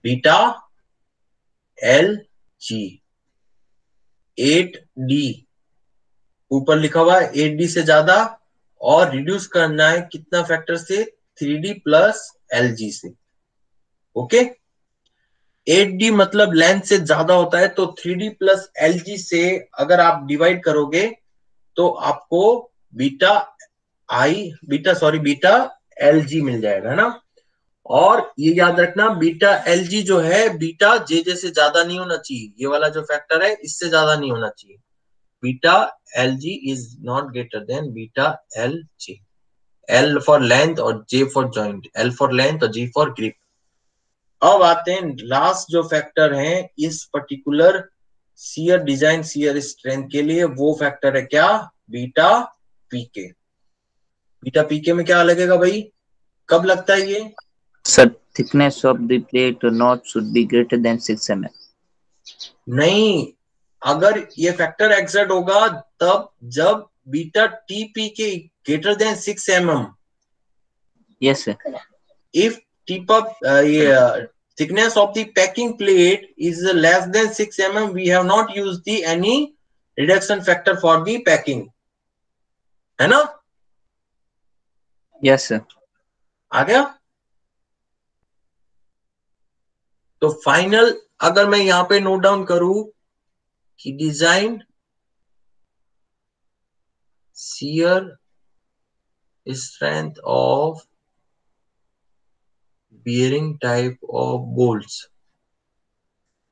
beta LG 8D ऊपर लिखा हुआ है 8D से ज्यादा, और रिड्यूस करना है कितना फैक्टर से, 3D प्लस LG से। ओके 8D मतलब लेंथ से ज्यादा होता है, तो 3D प्लस LG से अगर आप डिवाइड करोगे तो आपको बीटा LG मिल जाएगा, है ना। और ये याद रखना बीटा LG जो है, बीटा जे से ज्यादा नहीं होना चाहिए, ये वाला जो फैक्टर है इससे ज्यादा नहीं होना चाहिए। Beta LG is not greater then beta LG। L for length और J for joint, L for length और G फॉर ग्रिप। अब आते हैं लास्ट जो फैक्टर है इस particular shear design shear strength के लिए, वो फैक्टर है क्या, बीटा पीके। बीटा पीके में क्या लगेगा भाई, कब लगता है ये? Sir thickness of the plate not should B greater then 6 mm। नहीं, अगर ये फैक्टर एक्सर्ट होगा तब जब बीटा टीपी के greater than 6 mm। Yes sir. If tip up thickness of the packing plate is less than 6 mm, we have not used the any reduction factor for the packing, है ना। Yes sir. आ गया। तो फाइनल अगर मैं यहां पे नोट डाउन करूं कि design shear strength of bearing type of bolts,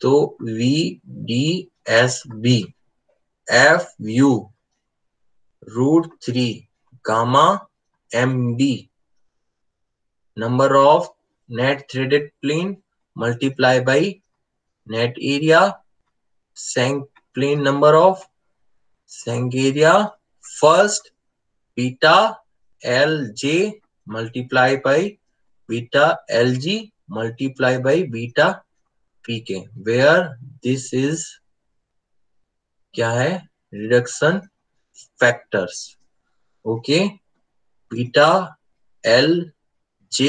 तो VDSB FU √3 gamma MB number of net threaded plane multiply by net area sank plane number of sank area first beta LJ multiply by beta LG multiply by beta PK, where this is क्या है, reduction factors. Okay beta LJ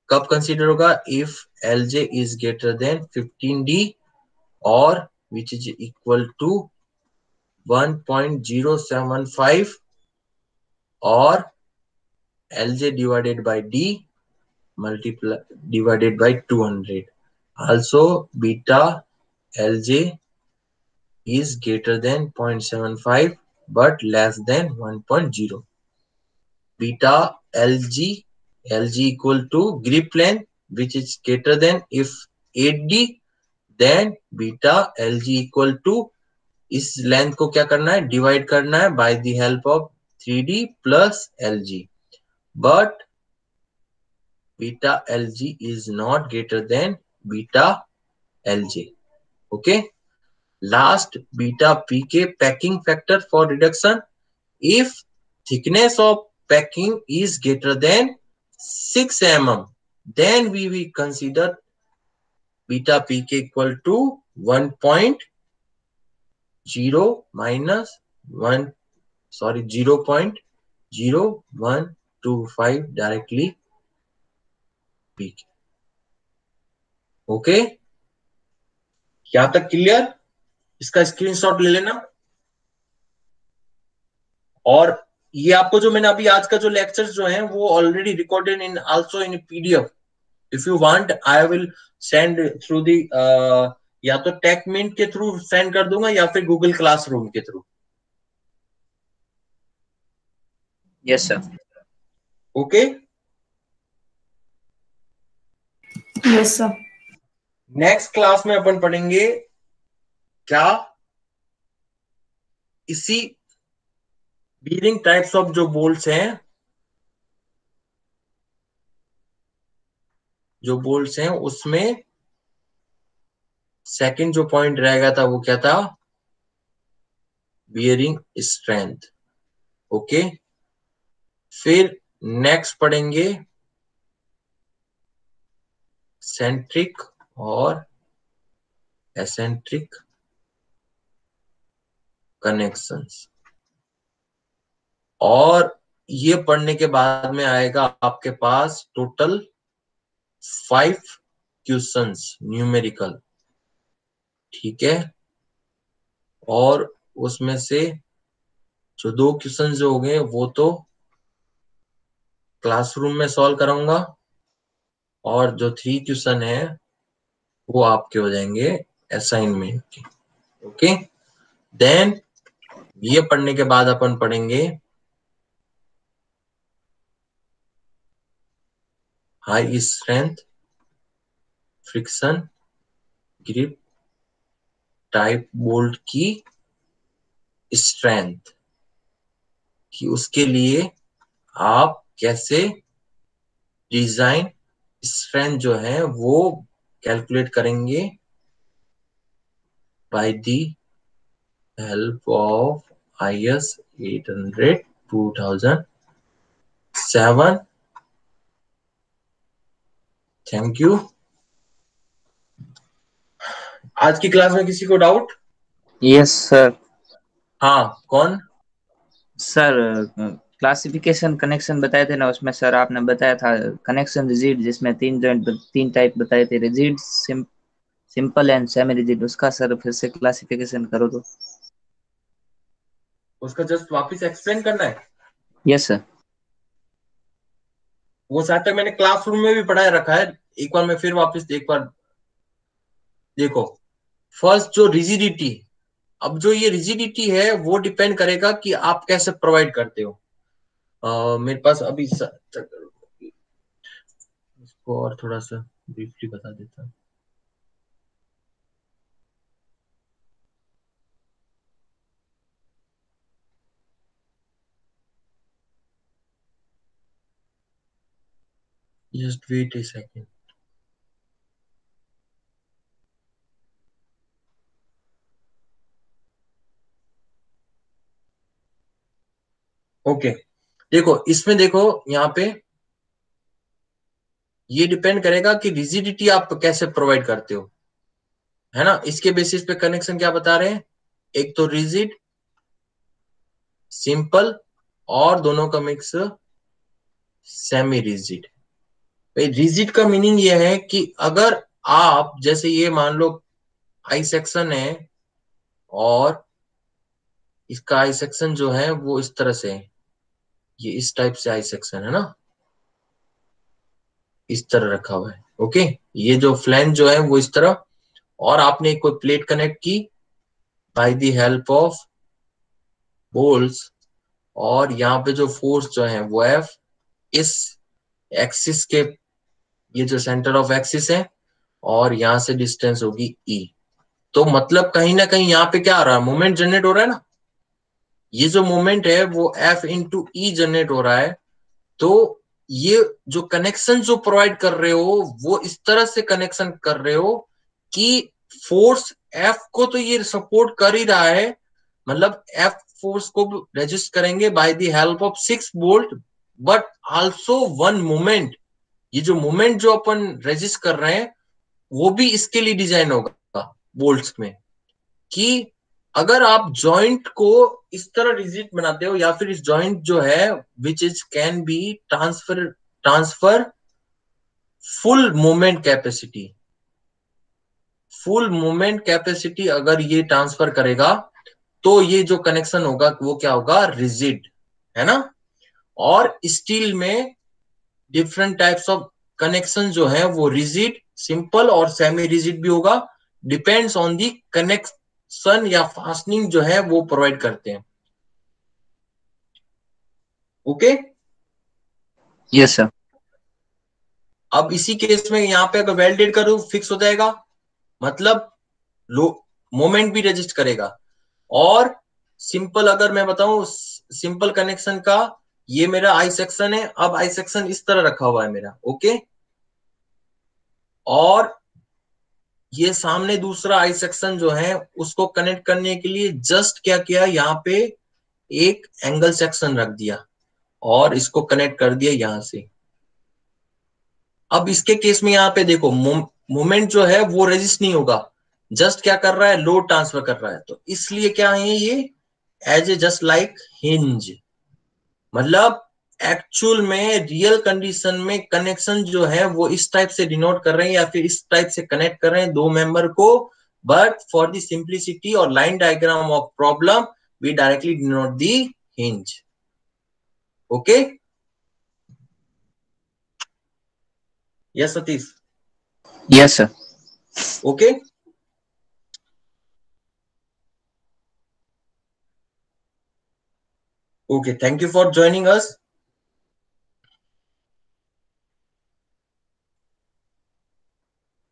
कब कंसीडर होगा, if LJ is greater then 15D और विच इज इक्वल टू 1.075 और LJ divided by D multiply divided by 200. Also beta LJ is greater than 0.75 but less than 1.0. Beta LG equal to grip length which is greater than, if 8D then beta LG equal to, इस लेंथ को क्या करना है, डिवाइड करना है by the help of 3D plus LG, but beta LG is not greater than beta LJ. Okay, last beta PK packing factor for reduction, if thickness of packing is greater than 6 mm, then we will consider beta PK equal to 1.0 minus 1, sorry 0.0125 directly PK. Okay यहां तक क्लियर, इसका स्क्रीनशॉट ले लेना। और ये आपको जो मैंने अभी आज का जो लेक्चर्स जो हैं वो already recorded in also in PDF। If you want I will send through the, या तो टेकमिंट के थ्रू सेंड कर दूंगा या फिर गूगल क्लासरूम के through. Yes sir. Okay yes sir. Next class में अपन पढ़ेंगे क्या, इसी बीयरिंग टाइप्स ऑफ जो बोल्ट्स हैं, उसमें सेकंड जो पॉइंट रहेगा था वो क्या था, बियरिंग स्ट्रेंथ। ओके फिर नेक्स्ट पढ़ेंगे सेंट्रिक और एसेंट्रिक कनेक्शंस। और ये पढ़ने के बाद में आएगा आपके पास टोटल 5 क्वेश्चंस न्यूमेरिकल, ठीक है। और उसमें से जो 2 क्वेश्चन जो हो गए वो तो क्लासरूम में सॉल्व कराऊंगा, और जो 3 क्वेश्चन है वो आपके हो जाएंगे असाइनमेंट के। ओके, देन ये पढ़ने के बाद अपन पढ़ेंगे high strength friction grip type bolt की स्ट्रेंथ, कि उसके लिए आप कैसे डिजाइन स्ट्रेंथ जो है वो कैलकुलेट करेंगे bye the help of IS 800 2007। Thank you. आज की क्लास में किसी को डाउट? Yes sir. हाँ, कौन? सर क्लासिफिकेशन कनेक्शन बताए थे ना, उसमें सर आपने बताया था कनेक्शन रिजिड, जिसमें 3 टाइप बताए थे, rigid, simple and semi rigid. उसका सर फिर से क्लासिफिकेशन करो तो। उसका जस्ट वापस एक्सप्लेन करना है। Yes sir. वो शायद तक मैंने क्लासरूम में भी पढ़ाया रखा है, एक बार मैं फिर वापस एक बार देखो। फर्स्ट जो रिजिडिटी, अब जो ये रिजिडिटी है वो डिपेंड करेगा कि आप कैसे प्रोवाइड करते हो। मेरे पास अभी इसको और थोड़ा सा ब्रीफली बता देता हूँ। जस्ट वेट ए सेकेंड। ओके, देखो इसमें देखो यहाँ पे ये डिपेंड करेगा कि रिजिडिटी आप कैसे प्रोवाइड करते हो, है ना। इसके बेसिस पे कनेक्शन क्या बता रहे हैं, एक तो रिजिड, सिंपल, और दोनों का मिक्स सेमी रिजिड। भाई रिजिड का मीनिंग ये है कि अगर आप जैसे ये मान लो आई सेक्शन है, और इसका आई सेक्शन जो है वो इस तरह से है, ये इस टाइप से आई सेक्शन है ना, इस तरह रखा हुआ है। ओके, ये जो फ्लैंज जो है वो इस तरह, और आपने कोई प्लेट कनेक्ट की by the help of bolts, और यहाँ पे जो फोर्स जो है वो F, इस एक्सिस के, ये जो सेंटर ऑफ एक्सिस है, और यहां से डिस्टेंस होगी E। तो मतलब कहीं ना कहीं यहाँ पे क्या आ रहा है, मोमेंट जनरेट हो रहा है ना। ये जो मोमेंट है वो F इंटू E जनरेट हो रहा है। तो ये जो कनेक्शन जो प्रोवाइड कर रहे हो वो इस तरह से कनेक्शन कर रहे हो कि फोर्स F को तो ये सपोर्ट कर ही रहा है, मतलब F फोर्स को रेजिस्ट करेंगे bye the help of 6 bolt, but also 1 moment. ये जो मोमेंट जो अपन रेजिस्ट कर रहे हैं वो भी इसके लिए डिजाइन होगा बोल्ट्स में, कि अगर आप जॉइंट को इस तरह रिजिड बनाते हो, या फिर इस जॉइंट जो है which is can B transfer full moment capacity, full moment capacity अगर ये ट्रांसफर करेगा तो ये जो कनेक्शन होगा वो क्या होगा, रिजिड, है ना। और स्टील में डिफरेंट टाइप्स ऑफ कनेक्शन जो है वो रिजिड, सिंपल और सेमी रिजिड भी होगा, डिपेंड्स ऑन दी कनेक्शन या फास्टनिंग जो है वो प्रोवाइड करते हैं। Okay, yes sir. अब इसी केस में यहाँ पे अगर वेल्डेड करूं फिक्स हो जाएगा, मतलब लो मोमेंट भी रजिस्ट करेगा। और सिंपल अगर मैं बताऊं सिंपल कनेक्शन का, ये मेरा आई सेक्शन है, अब आई सेक्शन इस तरह रखा हुआ है मेरा, ओके। और ये सामने दूसरा आई सेक्शन जो है उसको कनेक्ट करने के लिए जस्ट क्या किया, यहाँ पे एक एंगल सेक्शन रख दिया और इसको कनेक्ट कर दिया यहां से। अब इसके केस में यहाँ पे देखो मोमेंट जो है वो रेजिस्ट नहीं होगा, जस्ट क्या कर रहा है, लोड ट्रांसफर कर रहा है। तो इसलिए क्या है ये, as a just like hinge, मतलब एक्चुअल में रियल कंडीशन में कनेक्शन जो है वो इस टाइप से डिनोट कर रहे हैं या फिर इस टाइप से कनेक्ट कर रहे हैं दो मेंबर को, बट फॉर द सिंप्लिसिटी और line diagram of problem we directly denote the hinge. Okay, yes Satish? Yes sir. Okay, okay, thank you for joining us.